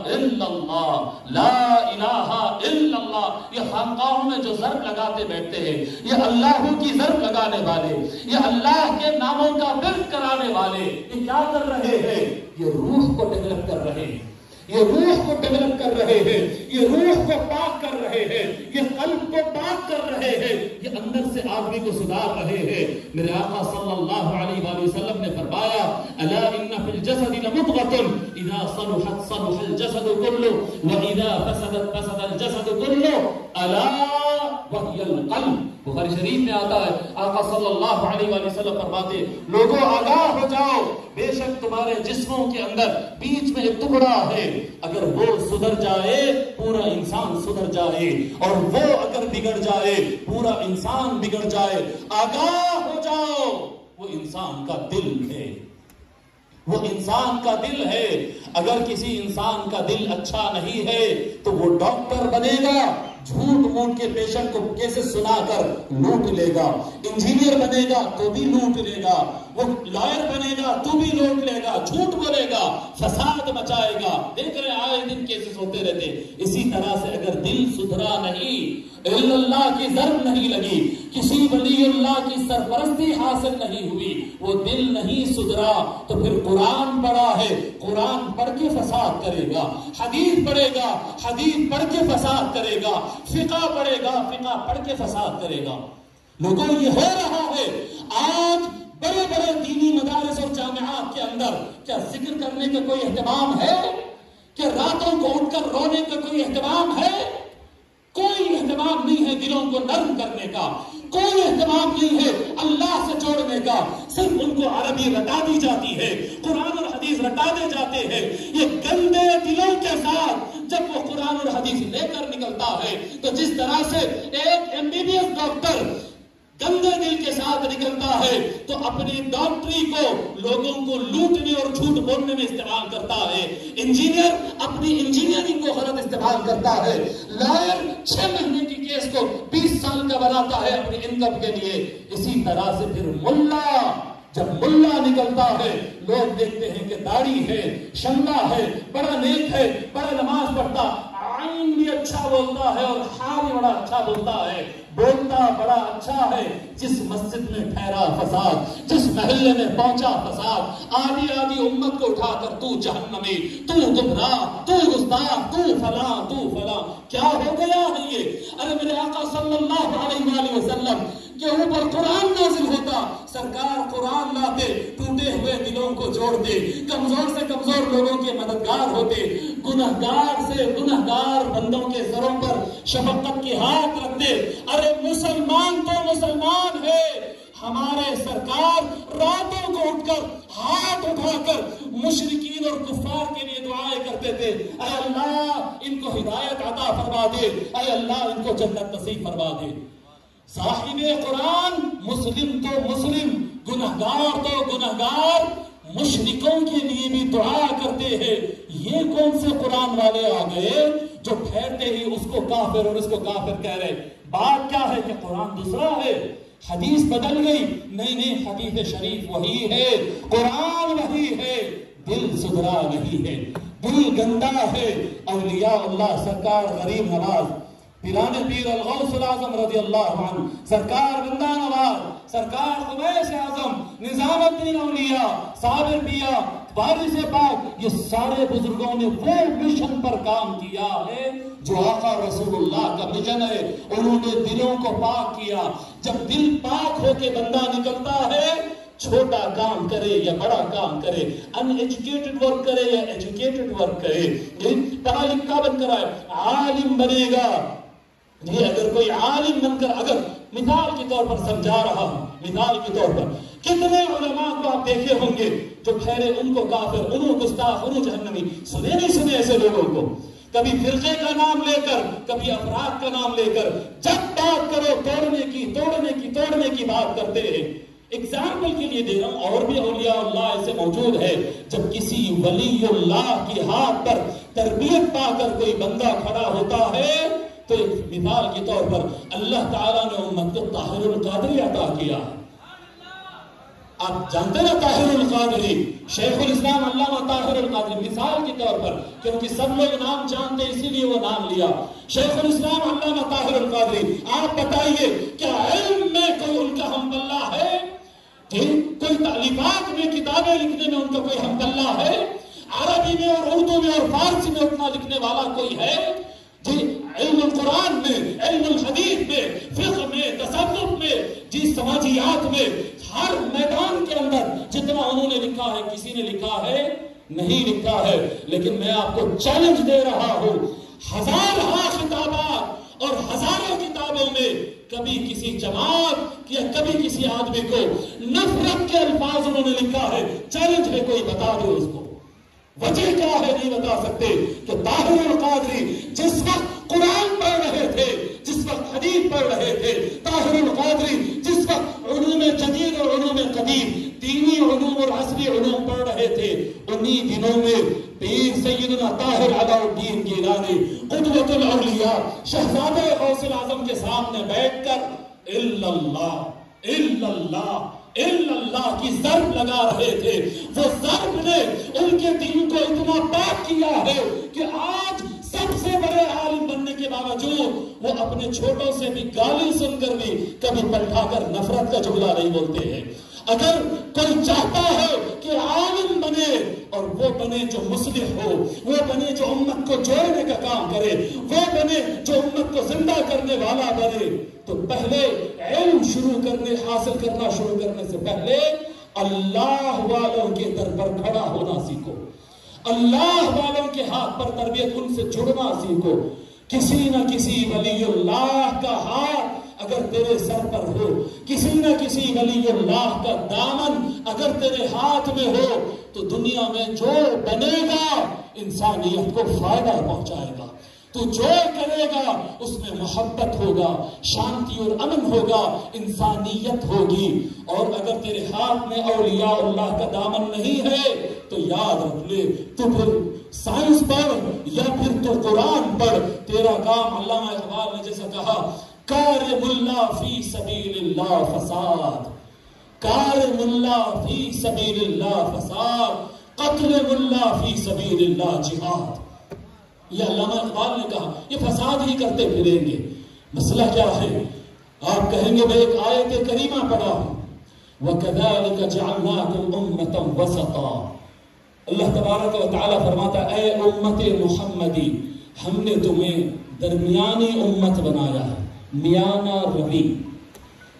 الا اللہ، لا الہ الا اللہ، یہ خانقاہوں میں جو ضرب لگاتے بیٹھتے ہیں، یہ اللہ کی ضرب لگانے والے، یہ اللہ کے ناموں کا ورد کرانے والے، یہ کیا کر رہے ہیں؟ یہ روح کو ڈیولپ کر رہے ہیں، یہ روح کو ڈیولپ کر رہے ہیں، یہ روح کو پاک کر رہے ہیں، یہ قلب کو پاک کر رہے ہیں، یہ اندر سے آدمی کو سدھار رہے ہیں۔ میرے آقا صلی اللہ علیہ وآلہ وسلم نے فرمایا الا ان فی الجسد لمضغۃ اذا صلحت صلح الجسد كله واذا فسدت فسد الجسد كله الا وهي القلب۔ بخاری شریف میں آتا ہے، آقا صلی اللہ علیہ وآلہ وسلم فرماتے لوگوں آگاہ ہو جاؤ، بے شک تمہارے جسموں کے اندر بیچ میں ایک ٹکڑا ہے، اگر وہ سدھر جائے پورا انسان سدھر جائے، اور وہ اگر بگڑ جائے پورا انسان بگڑ جائے۔ آگاہ ہو جاؤ، وہ انسان کا دل ہے، وہ انسان کا دل ہے۔ اگر کسی انسان کا دل اچھا نہیں ہے تو وہ ڈاکٹر بنے گا، جھوٹ موٹ کے پیشنٹ کو کیسے سنا کر لوٹ لے گا، انجینئر بنے گا تو بھی لوٹ لے گا، وہ لائر بنے گا تو بھی لوٹ لے گا، جھوٹ بولے گا، فساد مچائے گا۔ دیکھ رہے آئے دن کیسز ہوتے رہتے۔ اسی طرح سے اگر دل سدھرا نہیں، اللہ کی ضرب نہیں لگی، کسی ولی اللہ کی سرپرستی حاصل نہیں ہوئی، وہ دل نہیں سدھرا، تو پھر قرآن پڑھا ہے، قرآن پڑھ کے فساد کرے گا، حدیث پڑھے گا، حدیث پڑھ کے فساد کرے گا، فقہ پڑھے گا، فقہ پڑھ کے فساد کرے گا۔ لوگوں یہ ہو رہا ہے آج بڑے بڑے دینی مدارس اور جامعات کے اندر کیا ذکر کرنے کا کوئی اہتمام ہے؟ کیا راتوں کو اٹھ کر رونے کا کوئی اہتمام ہے؟ کوئی اہتمام نہیں ہے دلوں کو نرم کرنے کا، کوئی اہتمام نہیں ہے اللہ سے جوڑنے کا، صرف ان کو عربی رٹا دی جاتی ہے، قرآن اور حدیث رٹا دے جاتے ہیں۔ یہ گندے دلوں کے ساتھ جب وہ قرآن اور حدیث لے کر نکلتا ہے تو جس طرح سے ایک MBBS ڈاکٹر گندے دل کے ساتھ نکلتا ہے تو اپنی ڈاکٹری کو لوگوں کو لوٹنے اور جھوٹ بولنے میں استعمال کرتا ہے، انجینئر اپنی انجینئرنگ کو غلط استعمال کرتا ہے، لائر 6 مہینے کی کیس کو 20 سال کا بناتا ہے اپنی انکم کے لیے۔ اسی طرح سے پھر ملا، جب ملا نکلتا ہے لوگ دیکھتے ہیں کہ داڑھی ہے، شنگا ہے، بڑا نیک ہے، بڑا نماز پڑھتا، عین بھی اچھا بولتا ہے اور حال بھی بڑا اچھا بولتا ہے، بولتا بڑا اچھا ہے، جس مسجد میں ٹھہرا فساد، جس محلے میں پہنچا فساد، آدھی امت کو اٹھا کر تو جہنمی، تو گمراہ، تو گستاخ، تو فلاں، تو فلاں۔ کیا ہو گیا ہے یہ؟ ارے میرے آقا صلی اللہ علیہ وآلہ وسلم کے اوپر قرآن نازل ہوتا، سرکار قرآن لاتے، ٹوٹے ہوئے دلوں کو جوڑتے، کمزور سے کمزور لوگوں کے مددگار ہوتے، گنہگار سے گنہگار بندوں کے سروں پر شفقت کے ہاتھ رکھتے۔ ارے مسلمان تو مسلمان ہے، ہمارے سرکار راتوں کو اٹھ کر ہاتھ اٹھا کر مشرکین اور کفار کے لیے دعائیں کرتے تھے، اے اللہ ان کو ہدایت عطا فرما دے، اے اللہ ان کو جنت نصیب فرما دے۔ صاحب قرآن مسلم تو مسلم، گنہگار تو گنہگار، مشرکوں کے لیے بھی دعا کرتے ہیں۔ یہ کون سے قرآن والے آ گئے جو ٹھہرتے ہی اس کو کافر اور اس کو کافر کہہ رہے؟ بات کیا ہے کہ قرآن دوسرا ہے، حدیث بدل گئی؟ نہیں، حدیث شریف وہی ہے، قرآن وہی ہے، دل سدھرا نہیں ہے، دل گندا ہے۔ اولیاء اللہ سرکار غریب نواز، پیران پیر الغوث العظم رضی اللہ عنہ، سرکار بندہ نواز، سرکار خبیث اعظم، نظام الدین اولیاء، صابر پیا، وارث پاک، یہ سارے بزرگوں نے وہ مشن پر کام کیا ہے جو آقا رسول اللہ کا مشن ہے۔ انہوں نے دلوں کو پاک کیا۔ جب دل پاک ہو کے بندہ نکلتا ہے، چھوٹا کام کرے یا بڑا کام کرے، ان ایجوکیٹڈ ورک کرے یا ایجوکیٹڈ ورک کرے، پڑھا لکھا بن کر آئے، عالم بنے گا۔ یہ اگر کوئی عالم بن کر، اگر مثال کے طور پر سمجھا رہا ہوں، مثال کے طور پر کتنے علماء کو آپ دیکھے ہوں گے جو ٹھہرے ان کو کافر، انہوں گستاخ، انہوں جہنمی، سنے نہیں سنے ایسے لوگوں کو؟ کبھی فرقے کا نام لے کر، کبھی افراد کا نام لے کر، جب بات کرو توڑنے کی بات کرتے ہیں۔ اگزامپل کے لیے دے رہا ہوں، اور بھی اولیاء اللہ ایسے موجود ہے، جب کسی ولی اللہ کے ہاتھ پر تربیت پا کر کوئی بندہ کھڑا ہوتا ہے تو ایک مثال کے طور پر اللہ تعالیٰ نے امت کو طاہر القادری عطا کیا. آپ جانتے نا طاہر القادری، شیخ الاسلام علامہ طاہر القادری، مثال کے طور پر، کیونکہ سب لوگ نام جانتے اسی لیے وہ نام لیا. شیخ الاسلام علامہ طاہر القادری، آپ بتائیے کیا علم میں کوئی ان کا ہم پلہ ہے؟ کوئی تعلیمات میں کتابیں لکھنے میں ان کا کوئی ہم پلہ ہے؟ عربی میں اور اردو میں اور فارسی میں اتنا لکھنے والا کوئی ہے؟ جی علم القرآن میں، علم الحدیث میں، فقہ میں، تصوف میں، جی سماجیات میں، ہر میدان کے اندر جتنا انہوں نے لکھا ہے کسی نے لکھا ہے نہیں لکھا ہے. لیکن میں آپ کو چیلنج دے رہا ہوں، ہزارہ خطابات اور ہزاروں کتابوں میں کبھی کسی جماعت یا کبھی کسی آدمی کو نفرت کے الفاظ انہوں نے لکھا ہے؟ چیلنج ہے، کوئی بتا دے اس کو. وجہ کیا ہے نہیں بتا سکتے. کہ طاہر القادری جس وقت قرآن پڑھ رہے تھے، جس وقت حدیث پڑھ رہے تھے، طاہر القادری جس وقت علوم جدید اور علوم قدیم، دینی علوم اور عصری علوم پڑھ رہے تھے، انہی دنوں میں پیر سیدنا طاہر علاء الدین گیلانی قدوۃ الاولیاء شہزادہ غوث الاعظم کے سامنے بیٹھ کر الا اللہ الا اللہ الا اللہ کی ضرب لگا رہے تھے. وہ ضرب نے ان کے دین کو اتنا پاک کیا ہے کہ آج سب سے بڑے عالم بننے کے باوجود وہ اپنے چھوٹوں سے بھی گالی سن کر بھی کبھی پلٹا کر نفرت کا جملہ نہیں بولتے ہیں. اگر کوئی چاہتا ہے کہ عالم بنے اور وہ بنے جو مصلح ہو، وہ بنے جو امت کو جوڑنے کا کام کرے، وہ بنے جو امت کو زندہ کرنے والا بنے، تو پہلے علم حاصل کرنا شروع کرنے سے پہلے اللہ والوں کے در پر کھڑا ہونا سیکھو. اللہ والوں کے ہاتھ پر تربیت، ان سے جڑنا سیکھو. کسی نہ کسی ولی اللہ کا ہاتھ اگر تیرے سر پر ہو، کسی نہ کسی ولی اللہ کا دامن اگر تیرے ہاتھ میں ہو، تو دنیا میں جو بنے گا انسانیت کو فائدہ پہنچائے گا. تو جو کرے گا اس میں محبت ہوگا، شانتی اور امن ہوگا، انسانیت ہوگی. اور اگر تیرے ہاتھ میں اولیاء اللہ کا دامن نہیں ہے تو یاد رکھ لے، تو پھر سائنس پڑھ یا پھر تو قرآن پڑھ، تیرا کام علامہ اقبال نے جیسا کہا، کار ملا فی سبیل اللہ فساد، کار ملا فی سبیل اللہ فساد، قتل ملا فی سبیل اللہ جہاد. یہ علامہ اقبال نے کہا، یہ فساد ہی کرتے پھریں گے. مسئلہ کیا ہے؟ آپ کہیں گے میں ایک آیت کریمہ پڑھا ہوں، وَكَذَلِكَ جَعَلْنَاكُمْ أُمَّةً وَسَطًا. اللہ تبارک و تعالیٰ فرماتا ہے اے امت محمدی، ہم نے تمہیں درمیانی امت بنایا ہے. میانہ روی،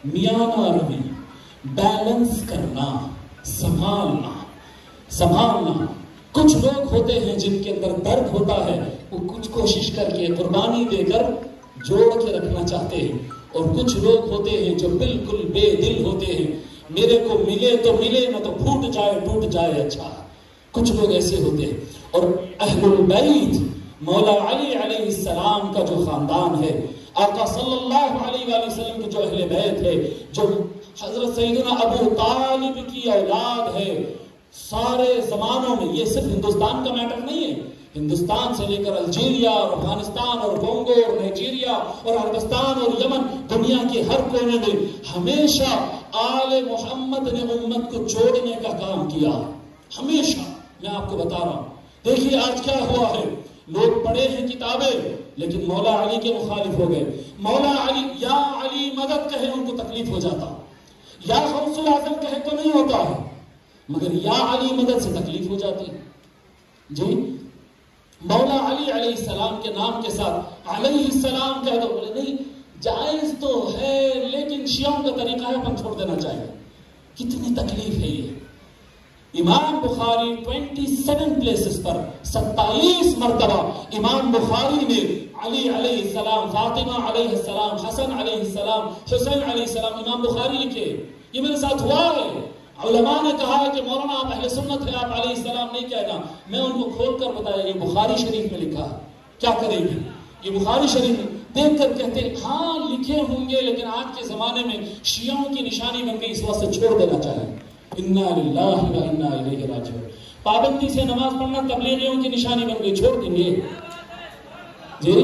میانہ روی، بیلنس کرنا، سنبھالنا. کچھ لوگ ہوتے ہیں جن کے اندر درد ہوتا ہے، وہ کچھ کوشش کر کے قربانی دے کر جوڑ کے رکھنا چاہتے ہیں، اور کچھ لوگ ہوتے ہیں جو بالکل بے دل ہوتے ہیں، میرے کو ملے تو ملے، نہ تو ٹوٹ جائے اچھا. کچھ لوگ ایسے ہوتے ہیں. اور اہل البیت مولا علی علیہ السلام کا جو خاندان ہے، آقا صلی اللہ علیہ وآلہ وسلم کے جو اہل بیت ہے، جو حضرت سیدنا ابو طالب کی اولاد ہے، سارے زمانوں میں، یہ صرف ہندوستان کا میٹر نہیں ہے، ہندوستان سے لے کر الجیریا اور افغانستان اور کونگو اور نائجیریا اور عربستان اور یمن، دنیا کے ہر کونے میں ہمیشہ آل محمد نے امت کو جوڑنے کا کام کیا. ہمیشہ. میں آپ کو بتا رہا ہوں، دیکھیے آج کیا ہوا ہے، لوگ پڑھے ہیں کتابیں لیکن مولا علی کے مخالف ہو گئے. مولا علی یا علی مدد کہے ان کو تکلیف ہو جاتا، یا غوث الاعظم کہے تو نہیں ہوتا ہے، مگر یا علی مدد سے تکلیف ہو جاتی. جی مولا علی علیہ السلام کے نام کے ساتھ علیہ السلام کہہ دو، بولے نہیں جائز تو ہے لیکن شیعوں کا طریقہ ہے، ہم چھوڑ دینا چاہیے. کتنی تکلیف ہے یہ. امام بخاری 27 پلیسز پر 27 مرتبہ امام بخاری نے علی علیہ السلام، فاطمہ علیہ السلام، حسن علیہ السلام، حسین علیہ السلام امام بخاری لکھے. یہ میرے ساتھ ہوا ہے. علماء نے کہا ہے کہ مولانا آپ اہل سنت ہیں، آپ علیہ السلام نہیں کہنا. میں ان کو کھول کر بتایا یہ بخاری شریف میں لکھا ہے. کیا کریں گے؟ یہ بخاری شریف دیکھ کر کہتے ہیں ہاں لکھے ہوں گے لیکن آج کے زمانے میں شیعوں کی نشانی بن گئی، اس وقت سے چھوڑ دینا چاہیے. انا للہ و انا الیہ راجعون. پابندی سے نماز پڑھنا تبلیغیوں کی نشانی بن گئی، چھوڑ دیں گے جی.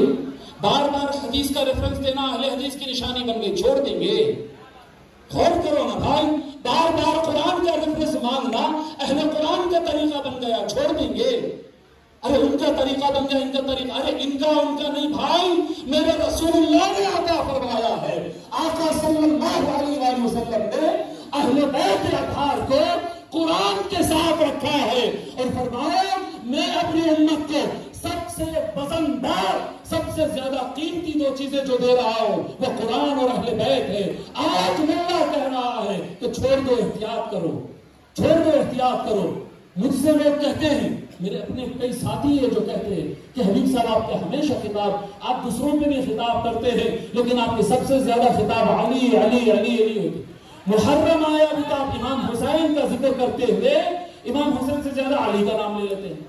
بار بار حدیث کا ریفرنس دینا اہل حدیث کی نشانی بن گئی، چھوڑ دیں گے. غور کرو نا بھائی، بار بار قرآن کا ریفرنس مانگنا اہل قرآن کا طریقہ بن گیا، چھوڑ دیں گے. ارے ان کا طریقہ بن گیا، ان کا طریقہ، ارے ان کا نہیں بھائی، میرے رسول اللہ نے عطا فرمایا ہے. آقا صلی اللہ علیہ وآلہ وسلم نے اہل بیت اطہار کو قرآن کے ساتھ رکھا ہے اور فرمایا میں اپنی امت کو سب سے وزندار، سب سے زیادہ قیمتی دو چیزیں جو دے رہا ہوں وہ قرآن اور اہل بیت ہے. آج ملا کہہ رہا ہے کہ چھوڑ دو، احتیاط کرو، چھوڑ دو، احتیاط کرو. مجھ سے لوگ کہتے ہیں، میرے اپنے کئی ساتھی ہیں جو کہتے ہیں کہ حبیب صاحب آپ کے ہمیشہ خطاب، آپ دوسروں پہ بھی خطاب کرتے ہیں لیکن آپ کے سب سے زیادہ خطاب علی علی علی علی ہوتے. محرم آیا بھی تو آپ امام حسین کا ذکر کرتے ہوئے امام حسین سے زیادہ علی کا نام لے لیتے ہیں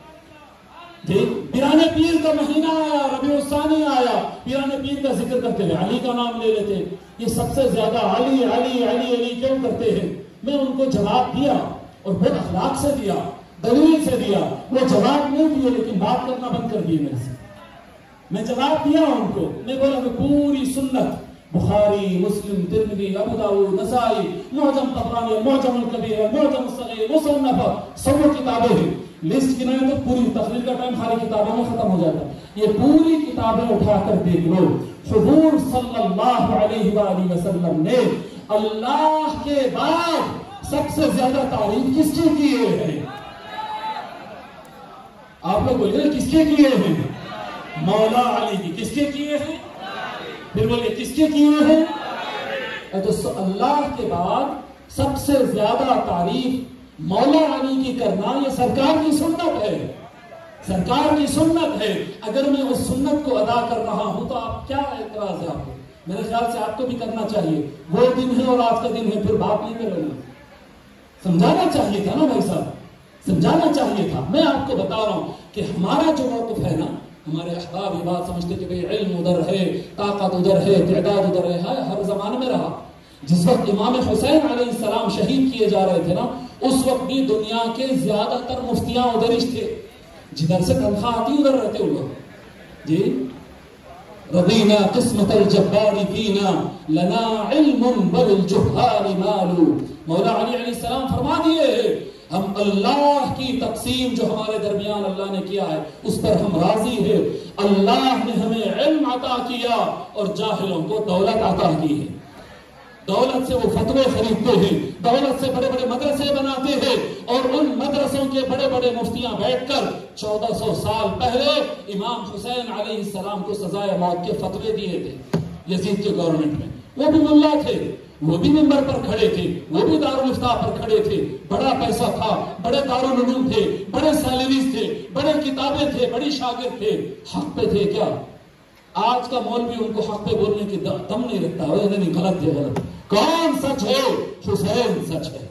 جی. پیرانے پیر کا مہینہ آیا، ربیع الثانی آیا، پیرانے پیر کا ذکر کرتے ہوئے علی کا نام لے لیتے ہیں. یہ سب سے زیادہ علی علی علی علی کیوں کرتے ہیں؟ میں ان کو جواب دیا اور بہت اخلاق سے دیا، دلیل سے دیا. وہ جواب نہیں دیے لیکن بات کرنا بند کر دیے میرے سے. میں جواب دیا ان کو، میں بولا کہ پوری سنت بخاری، مسلم، ترمذی، ابو داؤد، نسائی، معجم طبرانی، معجم الکبیر، معجم الصغیر، مصنف، سب کتابیں ہیں. لسٹ کی نہیں تو پوری تقریر کا ٹائم خالی کتابوں میں ختم ہو جاتا. یہ پوری کتابیں اٹھا کر دیکھ لو. حضور صلی اللہ علیہ وآلہ وسلم نے اللہ کے بعد سب سے زیادہ تعریف کس کی کیے ہیں؟ آپ لوگ بولے کس کے کیے ہیں؟ مولا علی کی. کس کے کیے ہیں؟ پھر بولے کس کے کیے ہیں؟ تو اللہ کے بعد سب سے زیادہ تعریف مولا علی کی کرنا یہ سرکار کی سنت ہے، سرکار کی سنت ہے. اگر میں اس سنت کو ادا کر رہا ہوں تو آپ کیا اعتراض ہے آپ کو؟ میرے خیال سے آپ کو بھی کرنا چاہیے. وہ دن ہے اور آج کا دن ہے، پھر بات نہیں کر رہے. سمجھانا چاہیے تھا نا بھائی صاحب، سمجھانا چاہیے تھا. میں آپ کو بتا رہا ہوں کہ ہمارا جو موقف ہے نا، ہمارے احباب یہ بات سمجھتے کہ بھئی علم ادھر ہے، طاقت ادھر ہے، تعداد ادھر ہے. ہر زمانے میں رہا. جس وقت امام حسین علیہ السلام شہید کیے جا رہے تھے نا، اس وقت بھی دنیا کے زیادہ تر مفتیاں ادھرش تھے. جدھر سے تنخواہ آتی ادھر رہتے ہوئے جی. رضینا قسمت الجبار فینا لنا علم وللجہال مال. مولا علی علیہ السلام فرما دیے ہم اللہ کی تقسیم جو ہمارے درمیان اللہ نے کیا ہے اس پر ہم راضی ہیں. اللہ نے ہمیں علم عطا کیا اور جاہلوں کو دولت عطا کی ہے. دولت سے وہ فتوے خریدتے ہیں، دولت سے بڑے بڑے مدرسے بناتے ہیں اور ان مدرسوں کے بڑے بڑے مفتیاں بیٹھ کر 1400 سال پہلے امام حسین علیہ السلام کو سزائے موت کے فتوے دیے تھے یزید کے گورنمنٹ میں. وہ بھی ملا تھے، وہ بھی منبر پر کھڑے تھے، وہ بھی دارالافتاء پر کھڑے تھے. بڑا پیسہ تھا، بڑے دارالعلوم تھے، بڑے سیلریز تھے، بڑے کتابیں تھے، بڑی شاگرد تھے. حق پہ تھے کیا؟ آج کا مولوی ان کو حق پہ بولنے کی دم نہیں رکھتا. نہیں، غلط ہے، غلط. کون سچ ہے؟ حسین سچ ہے.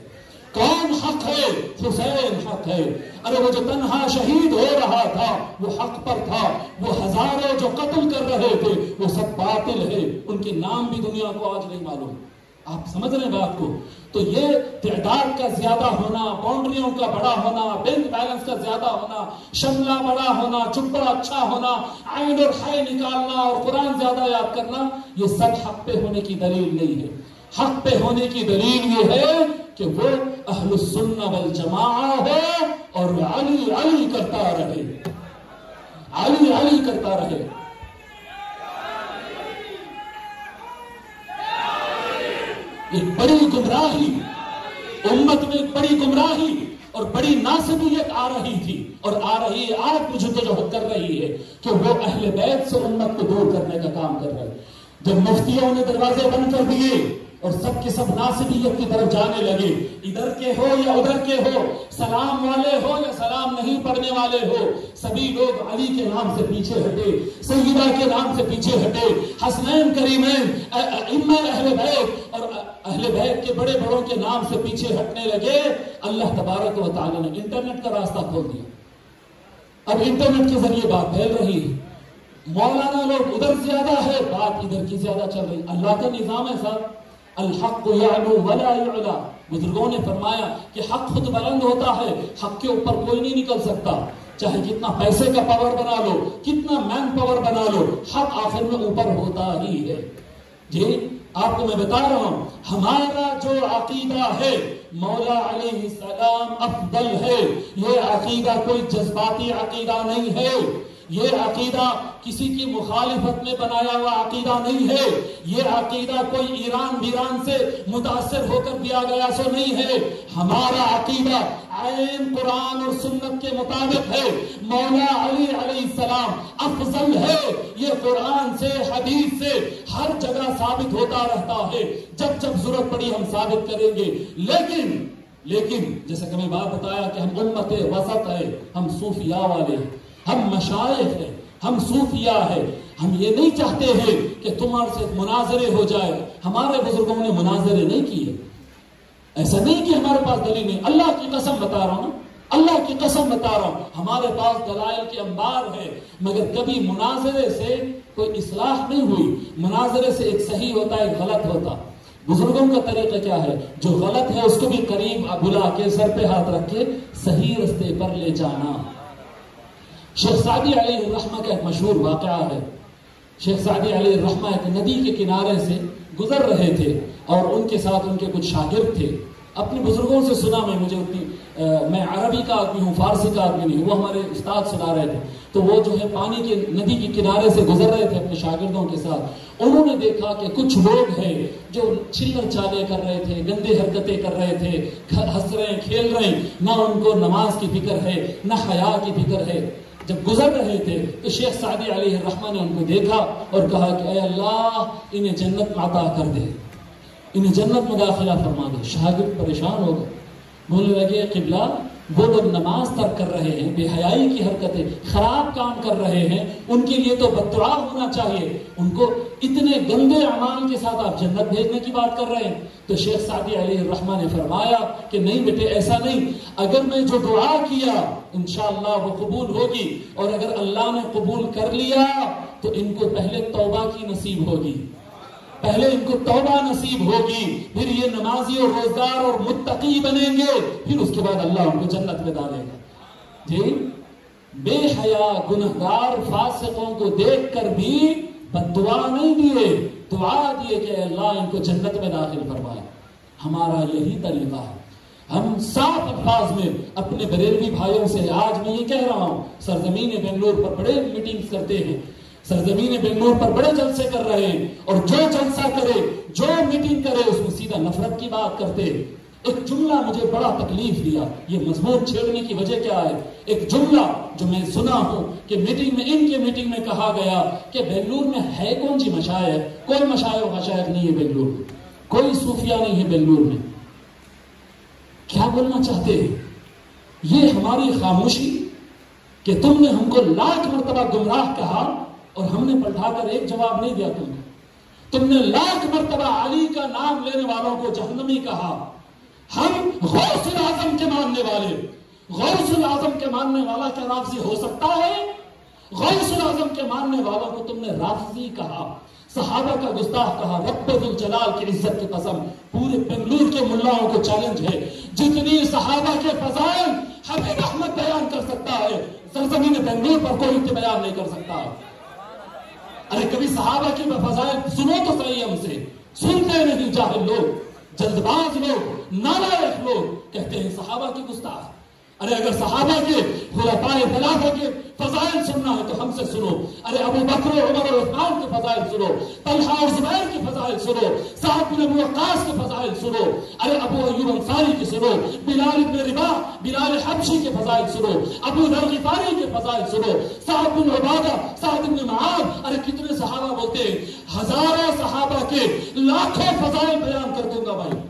کون حق ہے؟ حسین حق ہے. ارے وہ جو تنہا شہید ہو رہا تھا وہ حق پر تھا. وہ ہزاروں جو قتل کر رہے تھے وہ سب باطل ہے. ان کے نام بھی دنیا کو آج نہیں معلوم. آپ سمجھ رہے ہیں بات کو؟ تو یہ تعداد کا زیادہ ہونا، باؤنڈریوں کا بڑا ہونا، بینک بیلنس کا زیادہ ہونا، شملہ بڑا ہونا، چپڑا اچھا ہونا، عین اور حے نکالنا اور قرآن زیادہ یاد کرنا، یہ سب حق پہ ہونے کی دلیل نہیں ہے. حق پہ ہونے کی دلیل یہ ہے کہ وہ اہل السنہ والجماعہ ہے اور علی علی کرتا رہے، علی علی کرتا رہے. ایک بڑی گمراہی امت میں، ایک بڑی گمراہی اور بڑی ناسبیت آ رہی تھی اور آ رہی ہے آج مجھے تو جو کر رہی ہے کہ وہ اہل بیت سے امت کو دور کرنے کا کام کر رہے. جب مفتیوں نے دروازے بند کر دیے اور سب کے سب ناسبیت کی طرف جانے لگے، ادھر کے ہو یا ادھر کے ہو، سلام والے ہو یا سلام نہیں پڑھنے والے ہو، سبھی لوگ علی کے نام سے پیچھے ہٹے، سیدہ کے نام سے پیچھے ہٹے، حسنین کریمین، ائمہ اہل بیت اور اہل بیت کے بڑے بڑوں کے نام سے پیچھے ہٹنے لگے. اللہ تبارک و تعالی نے انٹرنیٹ کا راستہ کھول دیا. اب انٹرنیٹ کے ذریعے بات پھیل رہی ہے. مولانا لوگ ادھر زیادہ ہے، بات ادھر کی زیادہ چل رہی. اللہ کا نظام ہے صاحب، الحق یعلو ولا یعلا. بزرگوں نے فرمایا کہ حق خود بلند ہوتا ہے، حق کے اوپر کوئی نہیں نکل سکتا. چاہے کتنا پیسے کا پاور بنا لو، کتنا مین پاور بنا لو، حق آخر میں اوپر ہوتا ہی ہے. جی آپ کو میں بتا رہا ہوں، ہمارا جو عقیدہ ہے مولا علیہ السلام افضل ہے. یہ عقیدہ کوئی جذباتی عقیدہ نہیں ہے، یہ عقیدہ کسی کی مخالفت میں بنایا ہوا عقیدہ نہیں ہے. یہ عقیدہ کوئی ایران بیران سے متاثر ہو کر دیا گیا سو نہیں ہے. ہمارا عقیدہ عین قرآن اور سنت کے مطابق ہے. مولا علی علیہ السلام افضل ہے. یہ قرآن سے حدیث سے ہر جگہ ثابت ہوتا رہتا ہے. جب جب ضرورت پڑی ہم ثابت کریں گے. لیکن جیسا کہ میں بات بتایا کہ ہم امت وسط ہے، ہم صوفیاء والے ہیں، ہم مشائخ ہیں، ہم صوفیاء ہیں. ہم یہ نہیں چاہتے ہیں کہ تمہارے سے مناظرے ہو جائے. ہمارے بزرگوں نے مناظرے نہیں کیے. ایسا نہیں کہ ہمارے پاس دلیل نہیں. اللہ کی قسم بتا رہا ہوں، اللہ کی قسم بتا رہا ہوں، ہمارے پاس دلائل کے انبار ہے، مگر کبھی مناظرے سے کوئی اصلاح نہیں ہوئی. مناظرے سے ایک صحیح ہوتا ہے، ایک غلط ہوتا. بزرگوں کا طریقہ کیا ہے؟ جو غلط ہے اس کو بھی قریب بلا کے سر پہ ہاتھ رکھ کے صحیح رستے پر لے جانا. شیخ سعدی علیہ الرحمہ کا ایک مشہور واقعہ ہے. شیخ سعدی علیہ الرحمہ ایک ندی کے کنارے سے گزر رہے تھے اور ان کے ساتھ ان کے کچھ شاگرد تھے. اپنے بزرگوں سے سنا میں عربی کا آدمی ہوں، فارسی کا آدمی نہیں. وہ ہمارے استاد سنا رہے تھے. تو وہ جو ہے پانی کے ندی کے کنارے سے گزر رہے تھے اپنے شاگردوں کے ساتھ. انہوں نے دیکھا کہ کچھ لوگ ہیں جو چلر چالے کر رہے تھے، گندے حرکتیں کر رہے تھے، ہنس رہے ہیں، کھیل رہے ہیں. نہ ان کو نماز کی فکر ہے، نہ حیا کی فکر ہے. جب گزر رہے تھے تو شیخ سعدی علیہ الرحمہ نے ان کو دیکھا اور کہا کہ اے اللہ انہیں جنت میں عطا کر دے، انہیں جنت میں داخلہ فرما دے. شاگرد پریشان ہو گئے، بولنے لگے قبلہ وہ لوگ نماز ترک کر رہے ہیں، بے حیائی کی حرکتیں، خراب کام کر رہے ہیں، ان کے لیے تو بددعا ہونا چاہیے. ان کو اتنے گندے اعمال کے ساتھ آپ جنت بھیجنے کی بات کر رہے ہیں. تو شیخ سعدی علیہ الرحمہ نے فرمایا کہ نہیں بیٹے ایسا نہیں. اگر میں جو دعا کیا انشاءاللہ وہ قبول ہوگی، اور اگر اللہ نے قبول کر لیا تو ان کو پہلے توبہ کی نصیب ہوگی، پہلے ان کو توبہ نصیب ہوگی، پھر یہ نمازی اور روزگار اور متقی بنیں گے، پھر اس کے بعد اللہ ان کو جنت میں ڈالے گا. جی بے حیا گنہگار فاسقوں کو دیکھ کر بھی بددعا نہیں دیے، دعا دیے کہ اللہ ان کو جنت میں داخل فرمائے. ہمارا یہی طریقہ ہے. ہم صاف الفاظ میں اپنے بریلوی بھائیوں سے آج میں یہ کہہ رہا ہوں، سرزمین بنگلور پر بڑے میٹنگز کرتے ہیں، سرزمین بنگلور پر بڑے جلسے کر رہے ہیں، اور جو جلسہ کرے، جو میٹنگ کرے اس میں سیدھا نفرت کی بات کرتے. ایک جملہ مجھے بڑا تکلیف دیا. یہ مضمون چھیڑنے کی وجہ کیا ہے؟ ایک جملہ جو میں سنا ہوں کہ میٹنگ میں، ان کے میٹنگ میں کہا گیا کہ بنگلور میں ہے کون سی مشائخ؟ کوئی مشائخ و مشائخ نہیں ہے بنگلور میں، کوئی صوفیہ نہیں ہے بنگلور میں. کیا بولنا چاہتے ہیں؟ یہ ہماری خاموشی کہ تم نے ہم کو لاکھ مرتبہ گمراہ کہا اور ہم نے پلٹا کر ایک جواب نہیں دیا. تم نے لاکھ مرتبہ علی کا نام لینے والوں کو جہنمی کہا. ہم غوث الاعظم کے ماننے والے، غوث الاعظم کے ماننے والا کیا رافضی ہو سکتا ہے؟ غوث الاعظم کے ماننے والوں کو تم نے رافضی کہا، صحابہ کا گستاخ کہا. رب ذوالجلال کی عزت کی قسم پورے بنگلور کے ملاؤں کو چیلنج ہے، جتنی صحابہ کے فضائل حبیب احمد بیان کر سکتا ہے سرزمین بنگلور پر کوئی بیان نہیں کر سکتا. ارے کبھی صحابہ کی فضائل سنو تو صحیح ہم سے. سنتے نہیں، جاہل لوگ، جلد باز لوگ، نالائق لوگ کہتے ہیں صحابہ کی گستاخ. ارے اگر صحابہ کے خلفائے ثلاثہ کے فضائل سننا ہے تو ہم سے سنو. ارے ابو بکر و عمر و عثمان کے فضائل سنو، طلحہ اور زبیر کے فضائل سنو، سعد بن ابی وقاص کے فضائل سنو، ارے ابو ایوب انصاری کے سنو، بلال بن رباح، بلال حبشی کے فضائل سنو، ابو ذر غفاری کے فضائل سنو، سعد بن عبادہ، سعد بن معاذ. ارے کتنے صحابہ بولتے ہیں، ہزاروں صحابہ کے لاکھوں فضائل بیان کر دوں گا بھائی.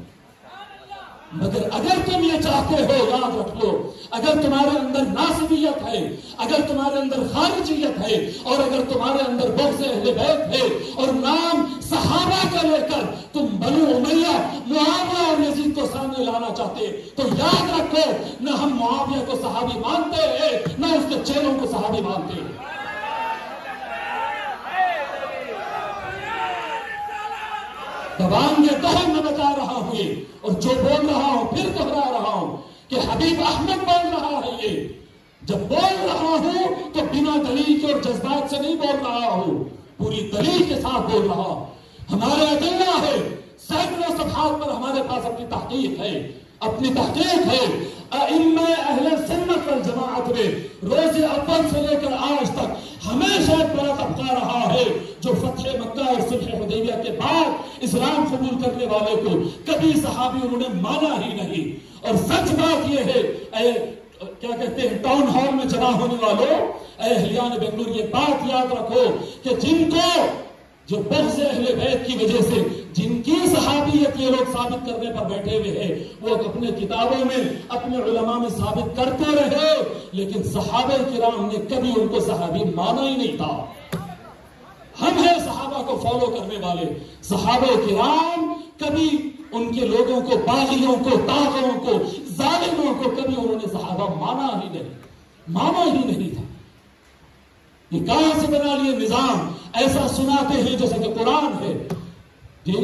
مگر اگر تم یہ چاہتے ہو، یاد رکھ لو، اگر تمہارے اندر ناصبیت ہے، اگر تمہارے اندر خارجیت ہے، اور اگر تمہارے اندر بغض اہل بیت ہے، اور نام صحابہ کا لے کر تم بنو امیہ، معاویہ اور یزید کو سامنے لانا چاہتے، تو یاد رکھو نہ ہم معاویہ کو صحابی مانتے ہیں، نہ اس کے چیلوں کو صحابی مانتے ہیں. دبان کے دہن میں بتا رہا ہوں یہ، اور جو بول رہا ہوں پھر دہرا رہا ہوں کہ حبیب احمد بول رہا ہے یہ. جب بول رہا ہوں تو بنا دلیل کے اور جذبات سے نہیں بول رہا ہوں، پوری دلیل کے ساتھ بول رہا ہوں. ہمارا ادلہ ہے، سینکڑوں صفحات پر ہمارے پاس اپنی تحقیق ہے، اپنی تحقیق ہے. ائمہ اہل سنت والجماعت میں روز اول سے لے کر آج تک ہمیشہ ایک بڑا طبقہ رہا ہے جو فتح مکہ اور صلح حدیبیہ کے بعد اسلام قبول کرنے والے کو کبھی صحابی انہوں نے مانا ہی نہیں. اور سچ بات یہ ہے، کیا کہتے ہیں، ٹاؤن ہال میں جمع ہونے والوں، اے اہلیان بنگلور، یہ بات یاد رکھو کہ جن کو جو بغض اہل بیت کی وجہ سے جن کی صحابیت یہ لوگ ثابت کرنے پر بیٹھے ہوئے ہیں، وہ اپنے کتابوں میں اپنے علماء میں ثابت کرتے رہے، لیکن صحابہ کرام نے کبھی ان کو صحابی مانا ہی نہیں تھا. ہم ہیں صحابہ کو فالو کرنے والے. صحابہ کرام کبھی ان کے لوگوں کو، باغیوں کو، طاغوں کو، ظالموں کو کبھی انہوں نے صحابہ مانا ہی نہیں تھا. یہ کہاں سے بنا لیے نظام؟ ایسا سناتے ہیں جیسا کہ قرآن ہے. جی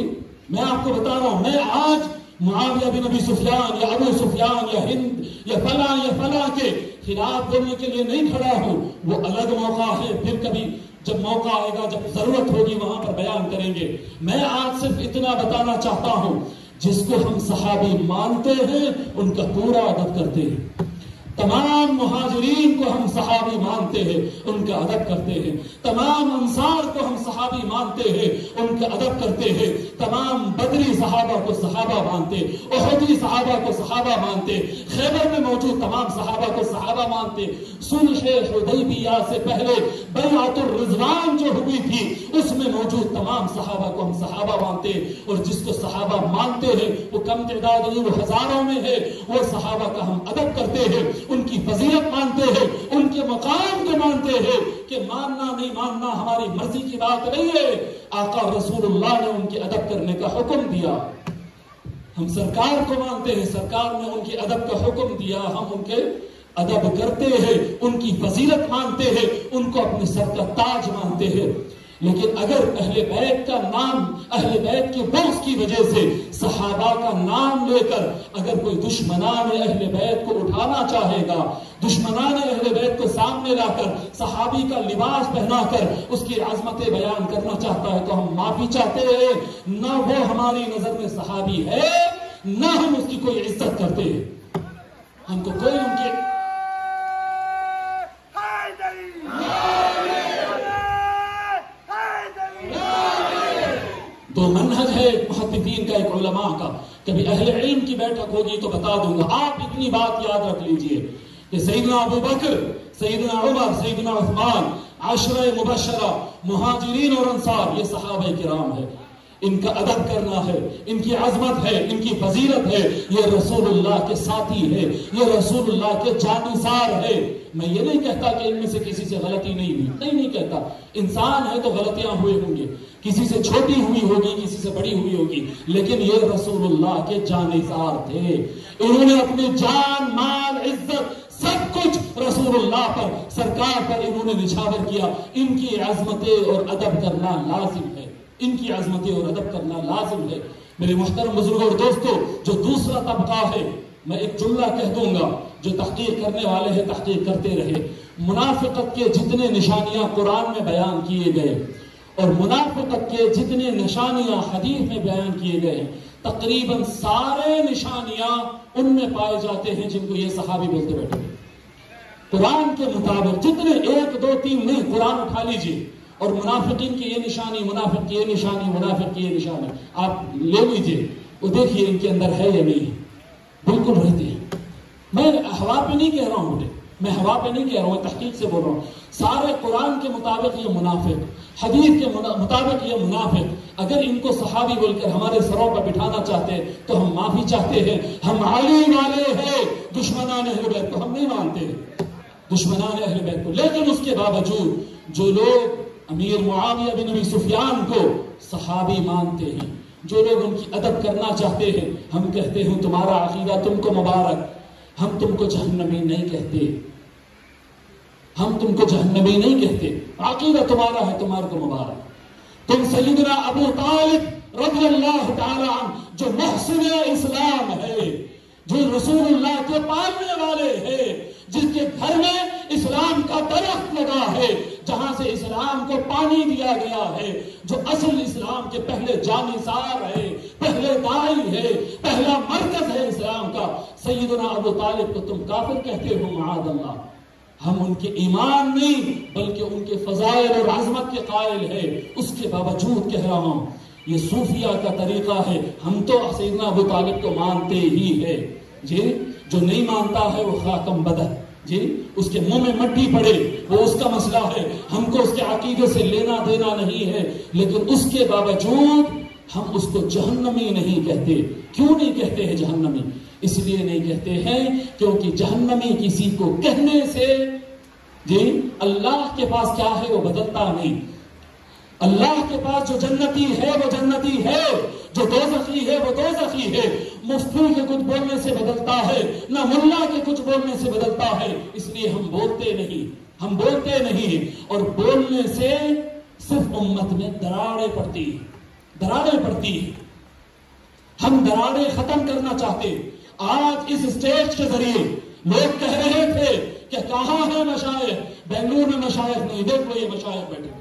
میں آپ کو بتا رہا ہوں، میں آج معاویہ بن ابی سفیان یا ابو سفیان یا ہند یا فلاں کے خلاف بولنے کے لیے نہیں کھڑا ہوں. وہ الگ موقع ہے، پھر کبھی جب موقع آئے گا، جب ضرورت ہوگی وہاں پر بیان کریں گے. میں آج صرف اتنا بتانا چاہتا ہوں، جس کو ہم صحابی مانتے ہیں ان کا پورا ادب کرتے ہیں. تمام مہاجرین کو ہم صحابی مانتے ہیں، ان کا ادب کرتے ہیں. تمام انصار کو ہم صحابی مانتے ہیں، ان کا ادب کرتے ہیں. تمام بدری صحابہ کو صحابہ مانتے، احدی صحابہ کو صحابہ مانتے، خیبر میں موجود تمام صحابہ کو صحابہ مانتے. صلح حدیبیہ سے پہلے بیعت الرضوان جو ہوئی تھی اس میں موجود تمام صحابہ کو ہم صحابہ مانتے. اور جس کو صحابہ مانتے ہیں وہ کم تعداد نہیں، وہ ہزاروں میں ہے. وہ صحابہ کا ہم ادب کرتے ہیں، ان کی فضیلت مانتے ہیں، ان کے مقام کو مانتے ہیں. کہ ماننا نہیں ماننا ہماری مرضی کی بات نہیں ہے. آقا رسول اللہ نے ان کے ادب کرنے کا حکم دیا. ہم سرکار کو مانتے ہیں، سرکار نے ان کے ادب کا حکم دیا، ہم ان کے ادب کرتے ہیں، ان کی فضیلت مانتے ہیں، ان کو اپنے سر کا تاج مانتے ہیں. لیکن اگر اہل بیت کا نام، اہل بیت کے بغض کی وجہ سے صحابہ کا نام لے کر اگر کوئی دشمنان اہل بیت کو اٹھانا چاہے گا، دشمنان اہل بیت کو سامنے لا کر صحابی کا لباس پہنا کر اس کی عظمتیں بیان کرنا چاہتا ہے، تو ہم معافی چاہتے ہیں. نہ وہ ہماری نظر میں صحابی ہے، نہ ہم اس کی کوئی عزت کرتے ہیں. ہم کو کوئی ان کے تو منہج ہے محدثین کا، ایک علماء کا. کبھی اہل علم کی بیٹھک ہوگی تو بتا دوں گا. آپ اتنی بات یاد رکھ لیجئے کہ سیدنا ابو بکر، سیدنا عمر، سیدنا عثمان، عشرہ مبشرہ، مہاجرین اور انصار، یہ صحابہ کرام ہے. ان کا ادب کرنا ہے، ان کی عظمت ہے، ان کی فضیلت ہے. یہ رسول اللہ کے ساتھی ہے، یہ رسول اللہ کے جانثار ہے. میں یہ نہیں کہتا کہ ان میں سے کسی سے غلطی نہیں ہوئی، نہیں کہتا. انسان ہے تو غلطیاں ہوئے ہوں گے، کسی سے چھوٹی ہوئی ہوگی، کسی سے بڑی ہوئی ہوگی، لیکن یہ رسول اللہ کے جانثار تھے. انہوں نے اپنی جان، مال، عزت سب کچھ رسول اللہ پر، سرکار پر انہوں نے نچھاور کیا. ان کی عظمتیں اور ادب کرنا لازم ہے، ان کی عظمتیں اور ادب کرنا لازم ہے. میرے محترم بزرگوں اور دوستو، جو دوسرا طبقہ ہے، میں ایک جملہ کہہ دوں گا، جو تحقیق کرنے والے ہیں تحقیق کرتے رہے. منافقت کے جتنے نشانیاں قرآن میں بیان کیے گئے اور منافقت کے جتنے نشانیاں حدیث میں بیان کیے گئے، تقریباً سارے نشانیاں ان میں پائے جاتے ہیں جن کو یہ صحابی بولتے بیٹھے. قرآن کے مطابق جتنے، 1 2 3 نہیں، قرآن اٹھا لیجئے اور منافقین کی یہ نشانی، منافق کی یہ نشانی، منافق کی یہ نشانی آپ لے لیجئے، وہ دیکھیے ان کے اندر ہے یا نہیں. بالکل رہتے ہیں. میں ہوا پہ نہیں کہہ رہا ہوں، میں ہوا پہ نہیں کہہ رہا ہوں، میں تحقیق سے بول رہا ہوں. سارے قرآن کے مطابق یہ منافق، حدیث کے مطابق یہ منافق. اگر ان کو صحابی بول کر ہمارے سروں پر بٹھانا چاہتے ہیں تو ہم معافی چاہتے ہیں. ہم علی والے ہیں، دشمنان اہل بیت کو ہم نہیں مانتے، دشمنان اہل بیت کو. لیکن اس کے باوجود جو لوگ امیر معاویہ بن ابی سفیان کو صحابی مانتے ہیں، جو لوگ ان کی ادب کرنا چاہتے ہیں، ہم کہتے ہیں تمہارا عقیدہ تم کو مبارک. ہم تم کو جہنمی نہیں کہتے، ہم تم کو جہنمی نہیں کہتے. عقیدہ تمہارا ہے، تمہارے کو مبارک. تم سیدنا ابو طالب رضی اللہ تعالی عنہ جو محسن اسلام ہے، جو رسول اللہ کے پالنے والے ہیں، جس کے گھر میں اسلام کا درخت لگا ہے، جہاں سے اسلام کو پانی دیا گیا ہے، جو اصل اسلام کے پہلے جانثار ہے، پہلے داعی ہے، پہلا مرکز ہے اسلام کا، سیدنا ابو طالب کو تم کافر کہتے ہو، معاذ اللہ۔ ہم ان کے ایمان نہیں بلکہ ان کے فضائل اور عظمت کے قائل ہے، اس کے باوجود کہہ رہا ہوں یہ صوفیہ کا طریقہ ہے۔ ہم تو سیدنا ابو طالب کو مانتے ہی ہے جی، جو نہیں مانتا ہے وہ خاکم بدر جی، اس کے منہ میں مٹی پڑے وہ اس کا مسئلہ ہے، ہم کو اس کے عقیدے سے لینا دینا نہیں ہے، لیکن اس کے باوجود ہم اس کو جہنمی نہیں کہتے۔ کیوں نہیں کہتے ہیں جہنمی؟ اس لیے نہیں کہتے ہیں کیونکہ جہنمی کسی کو کہنے سے جی اللہ کے پاس کیا ہے وہ بدلتا نہیں۔ اللہ کے پاس جو جنتی ہے وہ جنتی ہے، جو دوزخی ہے وہ دوزخی ہے۔ مفتی کے کچھ بولنے سے بدلتا ہے نہ ملا کے کچھ بولنے سے بدلتا ہے، اس لیے ہم بولتے نہیں، اور بولنے سے صرف امت میں دراڑیں پڑتی ہیں۔ ہم دراڑیں ختم کرنا چاہتے۔ آج اس اسٹیج کے ذریعے لوگ کہہ رہے تھے کہ کہاں ہے مشائخ؟ بنگلور میں مشائخ نہیں، دیکھ لو یہ مشائخ بیٹھے،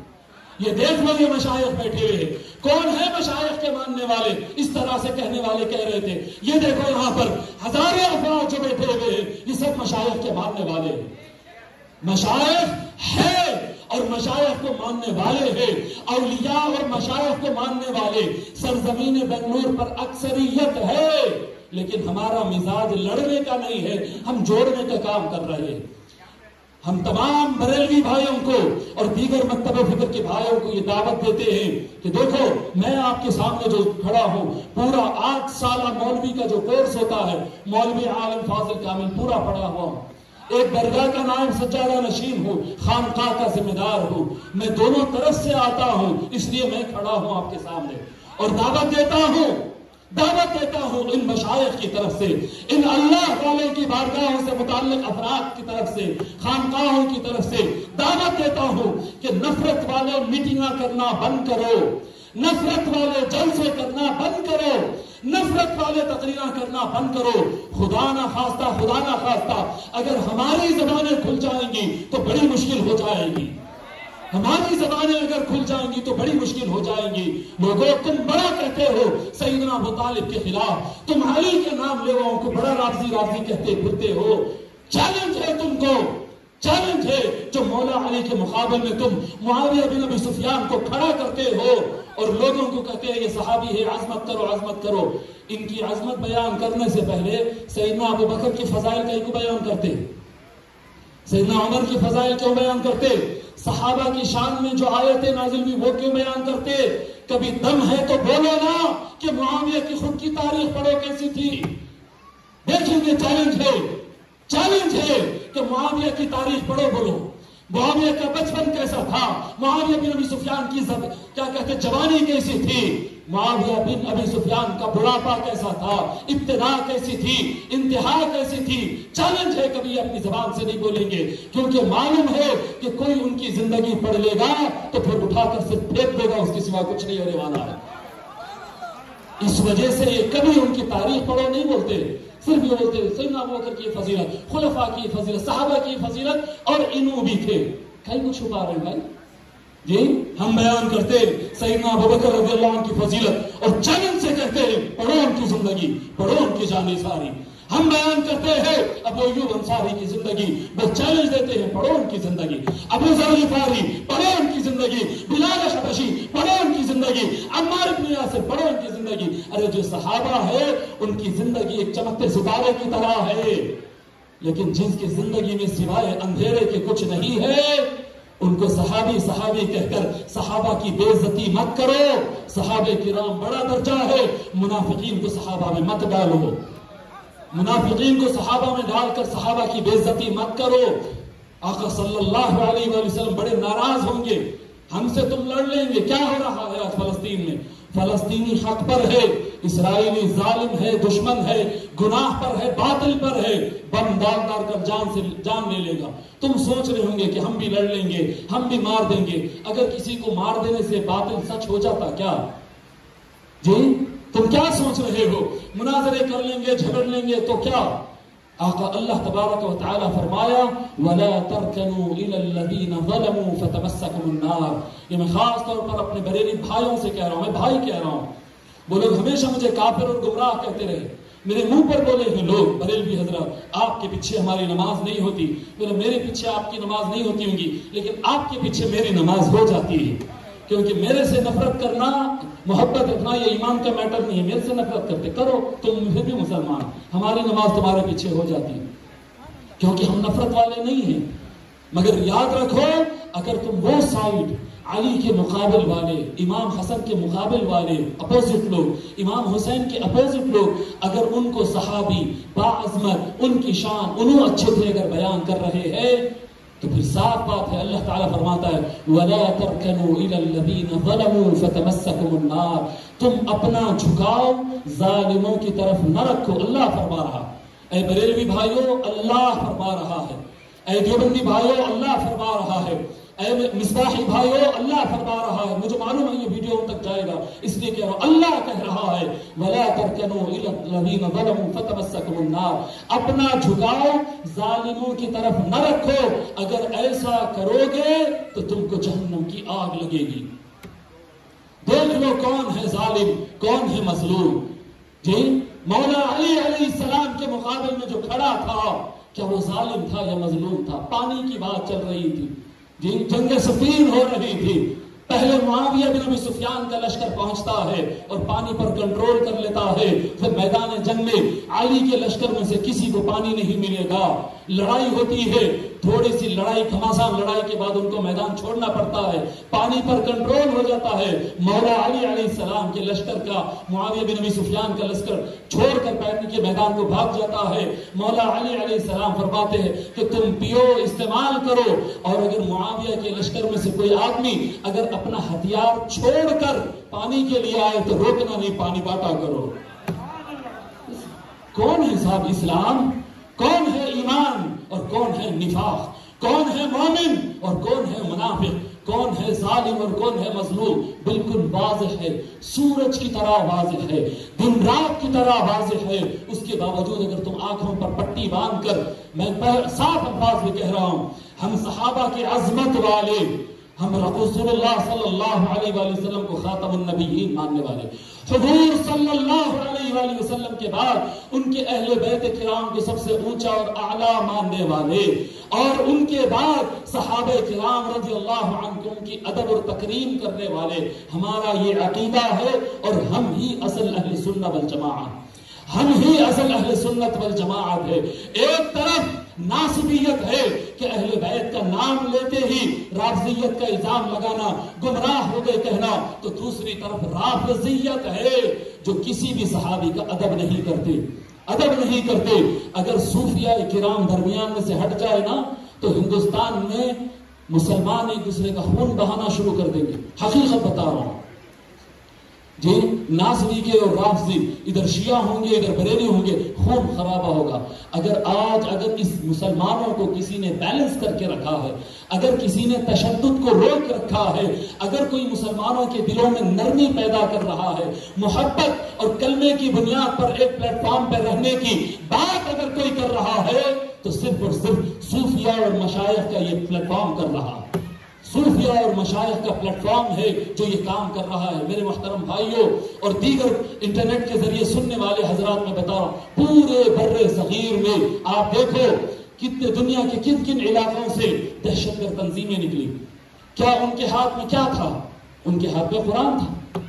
یہ دیکھ لو یہ مشائخ بیٹھے ہوئے ہیں۔ کون ہے مشائخ کے ماننے والے؟ اس طرح سے کہنے والے کہہ رہے تھے، یہ دیکھو یہاں پر ہزاروں افراد جو بیٹھے ہوئے ہیں، یہ سب مشائخ کے ماننے والے ہیں۔ مشائخ ہے اور مشائخ کو ماننے والے ہیں، اولیاء اور مشائخ کو ماننے والے سرزمین بنگلور پر اکثریت ہے، لیکن ہمارا مزاج لڑنے کا نہیں ہے، ہم جوڑنے کا کام کر رہے ہیں۔ ہم تمام بریلوی بھائیوں کو اور دیگر مکتب فکر کے بھائیوں کو یہ دعوت دیتے ہیں کہ دیکھو میں آپ کے سامنے جو کھڑا ہوں، پورا 8 سالہ مولوی کا جو کورس ہوتا ہے، مولوی عالم فاضل کامل پورا پڑھا ہوا ہوں، ایک درگاہ کا نائب سجادہ نشین ہوں، خانقاہ کا ذمہ دار ہوں، میں دونوں طرف سے آتا ہوں، اس لیے میں کھڑا ہوں آپ کے سامنے اور دعوت دیتا ہوں ان مشائخ کی طرف سے، ان اللہ والے کی بارگاہوں سے متعلق افراد کی طرف سے، خانقاہوں کی طرف سے دعوت دیتا ہوں کہ نفرت والے میٹنگاں کرنا بند کرو، نفرت والے جلسے کرنا بند کرو، نفرت والے تقریراں کرنا بند کرو۔ خدا نہ خواستہ اگر ہماری زبانیں کھل جائیں گی تو بڑی مشکل ہو جائے گی، ہماری زبانیں اگر کھل جائیں گی تو بڑی مشکل ہو جائیں گی۔ لوگوں تم بڑا کہتے ہو سیدنا ابو طالب کے خلاف، تم علی کے نام لیواؤں کو بڑا رافضی کہتے پھرتے ہو، چیلنج ہے تم کو، چیلنج ہے جو مولا علی کے مقابل میں تم معاویہ بن ابی سفیان کو کھڑا کرتے ہو اور لوگوں کو کہتے ہیں یہ صحابی ہے، عظمت کرو۔ ان کی عظمت بیان کرنے سے پہلے سیدنا ابو بکر کی فضائل کیوں بیان کرتے؟ سیدنا عمر کی فضائل کیوں بیان کرتے؟ صحابہ کی شان میں جو آیتیں نازل ہوئی وہ کیوں بیان کرتے؟ کبھی دم ہے تو بولو نا کہ معاویہ کی خود کی تاریخ پڑھو کیسی تھی، دیکھیں گے۔ چیلنج ہے کہ معاویہ کی تاریخ پڑھو، بولو معاویہ کا بچپن کیسا تھا، معاویہ بن ابی سفیان کی کیا کہتے جوانی کیسی تھی، معاویہ بن ابی سفیان کا بڑھاپا کیسا تھا، ابتدا کیسی تھی، انتہا کیسی تھی۔ چیلنج ہے، کبھی اپنی زبان سے نہیں بولیں گے کیونکہ معلوم ہے کہ کوئی ان کی زندگی پڑھ لے گا تو پھر اٹھا کر صرف پھینک دے گا، اس کے سوا کچھ نہیں ہونے والا ہے۔ اس وجہ سے یہ کبھی ان کی تاریخ پڑھو نہیں بولتے، صرف یہ بولتے ہیں سیدنا ابو بکر کی فضیلت، خلفاء کی فضیلت، صحابہ کی فضیلت، اور انہوں بھی تھے، کہیں کو چھپا رہے ہیں بھائی جی؟ ہم بیان کرتے سیدنا ابو بکر رضی اللہ عنہ کی فضیلت اور چیلنج سے کہتے ہیں پڑھو ان کی زندگی، پڑھو ان کی جان ساری۔ ہم بیان کرتے ہیں ابو ایوب انصاری کی زندگی، بس چیلنج دیتے ہیں پڑھو ان کی زندگی۔ ابو ذر غفاری پڑھو ان کی زندگی، بلال حبشی پڑھو ان کی زندگی، عمار بن یاسر پڑھو ان کی زندگی۔ ارے جو صحابہ ہے ان کی زندگی ایک چمکتے ستارے کی طرح ہے، لیکن جس کی زندگی میں سوائے اندھیرے کے کچھ نہیں ہے ان کو صحابی کہہ کر صحابہ کی بے عزتی مت کرو۔ صحابہ کرام بڑا درجہ ہے، منافقین کو صحابہ میں مت ڈالو، منافقین کو صحابہ میں ڈال کر صحابہ کی بے عزتی مت کرو۔ آقا صلی اللہ علیہ وآلہ وسلم بڑے ناراض ہوں گے، ہم سے تم لڑ لیں گے۔ کیا ہو رہا ہے آج فلسطین میں؟ فلسطینی حق پر ہے، اسرائیلی ظالم ہے، دشمن ہے، گناہ پر ہے، باطل پر ہے، بم ڈال کر جان لے لے گا۔ تم سوچ رہے ہوں گے کہ ہم بھی لڑ لیں گے، ہم بھی مار دیں گے۔ اگر کسی کو مار دینے سے باطل سچ ہو جاتا کیا؟ جی تم کیا سوچ رہے ہو؟ مناظرے کر لیں گے، جھگڑ لیں گے تو کیا؟ آقا اللہ تبارک و تعالی فرمایا وَلَا تَرْكَنُوا إِلَى الَّذِينَ ظَلَمُوا فَتَمَسَّكُمُ النَّارُ۔ یہ میں خاص طور پر اپنے بریلی بھائیوں سے کہہ رہا ہوں، میں بھائی کہہ رہا ہوں۔ وہ لوگ ہمیشہ مجھے کافر اور گمراہ کہتے رہے، میرے منہ پر بولے ہیں لوگ بریلوی حضرات آپ کے پیچھے ہماری نماز نہیں ہوتی، میرے پیچھے آپ کی نماز نہیں ہوتی ہوں گی، لیکن آپ کے پیچھے میری نماز ہو جاتی ہے، کیونکہ میرے سے نفرت کرنا، محبت رکھنا یہ ایمان کا میٹر نہیں ہے۔ میرے سے نفرت کرتے کرو، تم پھر بھی مسلمان، ہماری نماز تمہارے پیچھے ہو جاتی ہے، کیونکہ ہم نفرت والے نہیں ہیں۔ مگر یاد رکھو اگر تم وہ سائڈ علی کے مقابل والے، امام حسن کے مقابل والے اپوزٹ لوگ، امام حسین کے اپوزٹ لوگ، اگر ان کو صحابی باعظمت، ان کی شان، انہوں اچھے تھے اگر بیان کر رہے ہیں تو پھر صاف بات ہے اللہ تعالیٰ فرماتا ہے وَلَا تَرْكَنُوا إِلَى الَّذِينَ ظَلَمُوا فَتَمَسَّكُمُ النَّارُ۔ تم اپنا جھکاؤ ظالموں کی طرف نہ رکھو، اللہ فرما رہا۔ اے بریلوی بھائیو اللہ فرما رہا ہے، اے دیوبندی بھائیو اللہ فرما رہا ہے، اے مصباحی بھائیو اللہ فرما رہا ہے۔ مجھے معلوم ہے یہ ویڈیو ان تک جائے گا، اس لیے کہہ رہا ہوں اللہ کہہ رہا ہے وَلَا تَرْكَنُوا إِلَى الَّذِينَ ظَلَمُوا فَتَمَسَّكُمُ النَّارُ۔ اپنا جھکاؤ ظالموں کی طرف نہ رکھو، اگر ایسا کرو گے تو تم کو جہنم کی آگ لگے گی۔ دیکھ لو کون ہے ظالم، کون ہے مظلوم۔ جی مولا علی علیہ السلام کے مقابل میں جو کھڑا تھا کیا وہ ظالم تھا یا مظلوم تھا؟ پانی کی بات چل رہی تھی، جی جنگ صفین ہو رہی تھی، پہلے معاویہ بن ابی سفیان کا لشکر پہنچتا ہے اور پانی پر کنٹرول کر لیتا ہے، پھر میدان جنگ میں علی کے لشکر میں سے کسی کو پانی نہیں ملے گا، لڑائی ہوتی ہے، تھوڑی سی لڑائی گھماسان لڑائی کے بعد ان کو میدان چھوڑنا پڑتا ہے، پانی پر کنٹرول ہو جاتا ہے، مولا علی علیہ السلام کے لشکر کا معاویہ بن ابی سفیان کا لشکر چھوڑ کر پانی کے میدان کو بھاگ جاتا ہے۔ مولا علی علیہ السلام فرماتے ہیں کہ تم پیو، استعمال کرو، اور اگر معاویہ کے لشکر میں سے کوئی آدمی اگر اپنا ہتھیار چھوڑ کر پانی کے لیے آئے تو روکنا نہیں، پانی باٹا کرو۔ کون ہے صاحب اسلام، کون ہے ایمان اور کون ہے نفاق، کون ہے مومن اور کون ہے منافق، کون ہے ظالم اور کون ہے مظلوم، بالکل واضح ہے، سورج کی طرح واضح ہے، دن رات کی طرح واضح ہے۔ اس کے باوجود اگر تم آنکھوں پر پٹی باندھ کر، میں صاف الفاظ میں کہہ رہا ہوں، ہم صحابہ کے عظمت والے، ہم رسول اللہ صلی اللہ علیہ وآلہ وسلم کو خاتم النبیین ماننے والے، حضور صلی اللہ علیہ وآلہ وسلم کے بعد ان کے اہل بیت کرام کے سب سے اونچا اور اعلیٰ ماننے والے، اور ان کے بعد صحابہ کرام رضی اللہ عنہم کی ادب اور تکریم کرنے والے، ہمارا یہ عقیدہ ہے، اور ہم ہی اصل اہل سنت والجماعت، ہم ہی اصل اہل سنت والجماعت ہے۔ ایک طرف ناسبیت ہے کہ اہل بیت کا نام لیتے ہی رافضیت کا الزام لگانا، گمراہ ہو گئے کہنا، تو دوسری طرف رافضیت ہے جو کسی بھی صحابی کا ادب نہیں کرتے، ادب نہیں کرتے۔ اگر صوفیاء کرام درمیان میں سے ہٹ جائے نا تو ہندوستان میں مسلمان ایک دوسرے کا خون بہانا شروع کر دیں گے، حقیقت بتا رہا ہوں جی۔ ناصری کے اور رافضی، ادھر شیعہ ہوں گے ادھر بریلی ہوں گے، خون خرابہ ہوگا۔ اگر اس مسلمانوں کو کسی نے بیلنس کر کے رکھا ہے، اگر کسی نے تشدد کو روک رکھا ہے، اگر کوئی مسلمانوں کے دلوں میں نرمی پیدا کر رہا ہے، محبت اور کلمے کی بنیاد پر ایک پلیٹ فارم پہ رہنے کی بات اگر کوئی کر رہا ہے تو صرف اور صرف صوفیاء اور مشائخ کا یہ پلیٹ فارم کر رہا ہے، صوفیاء اور مشائخ کا پلیٹ فارم ہے جو یہ کام کر رہا ہے۔ میرے محترم بھائیوں اور دیگر انٹرنیٹ کے ذریعے سننے والے حضرات، میں بتا رہا ہوں پورے بر صغیر میں آپ دیکھو کتنے دنیا کے کن کن علاقوں سے دہشت گرد تنظیمیں نکلی، کیا ان کے ہاتھ میں کیا تھا؟ ان کے ہاتھ میں قرآن تھا۔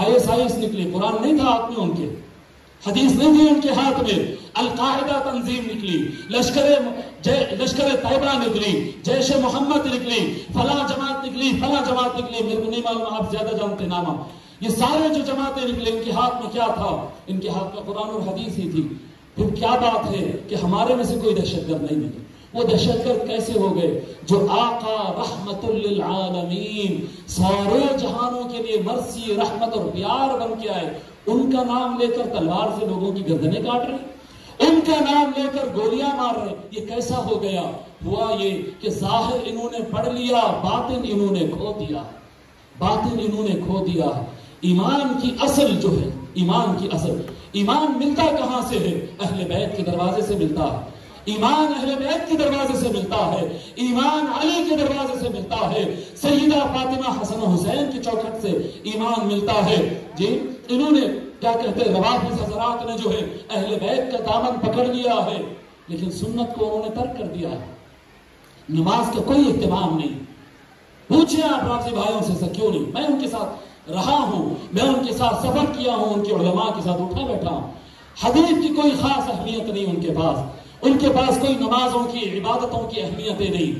ISIS نکلی، قرآن نہیں تھا ہاتھ میں ان کے، حدیث نہیں تھی ان کے ہاتھ میں۔ القاعدہ تنظیم نکلی، لشکر طیبہ نکلی، جیش محمد نکلی، فلاں جماعت نکلی، فلاں جماعت نکلی، میرے کو نہیں معلوم، آپ زیادہ جانتے نامہ۔ یہ سارے جو جماعتیں نکلے ان کے ہاتھ میں کیا تھا؟ ان کے ہاتھ میں قرآن اور حدیث ہی تھی۔ پھر کیا بات ہے کہ ہمارے میں سے کوئی دہشت گرد نہیں نکلے؟ وہ دہشت گرد کیسے ہو گئے؟ جو آقا رحمت للعالمین، سارے جہانوں کے لیے مرسی، رحمت اور پیار بن کے آئے، ان کا نام لے کر تلوار سے لوگوں کی گردنیں کاٹ رہے، ان کا نام لے کر گولیاں مار رہے۔ یہ کیسا ہو گیا؟ ہوا یہ کہ ظاہر انہوں نے پڑھ لیا، باطن انہوں نے کھو دیا، باطن انہوں نے کھو دیا۔ ایمان کی اصل جو ہے، ایمان کی اصل، ایمان ملتا کہاں سے ہے؟ اہل بیت کے دروازے سے ملتا ہے، ایمان اہل بیت کے دروازے سے ملتا ہے، ایمان علی کے دروازے سے ملتا ہے، سیدہ فاطمہ حسن و حسین کی چوکھٹ سے ایمان ملتا ہے۔ جی انہوں نے کیا کہتے ہیں، روافض حضرات نے جو ہے اہل بیت کا دامن پکڑ لیا ہے، لیکن سنت کو انہوں نے ترک کر دیا ہے، نماز کا کوئی اہتمام نہیں۔ پوچھیں آپ رافضی بھائیوں سے کیوں نہیں؟ میں ان کے ساتھ رہا ہوں، میں ان کے ساتھ سفر کیا ہوں، ان کے علماء کے ساتھ اٹھا بیٹھا ہوں، حدیث کی کوئی خاص اہمیت نہیں ان کے پاس کوئی نمازوں کی، عبادتوں کی اہمیتیں نہیں۔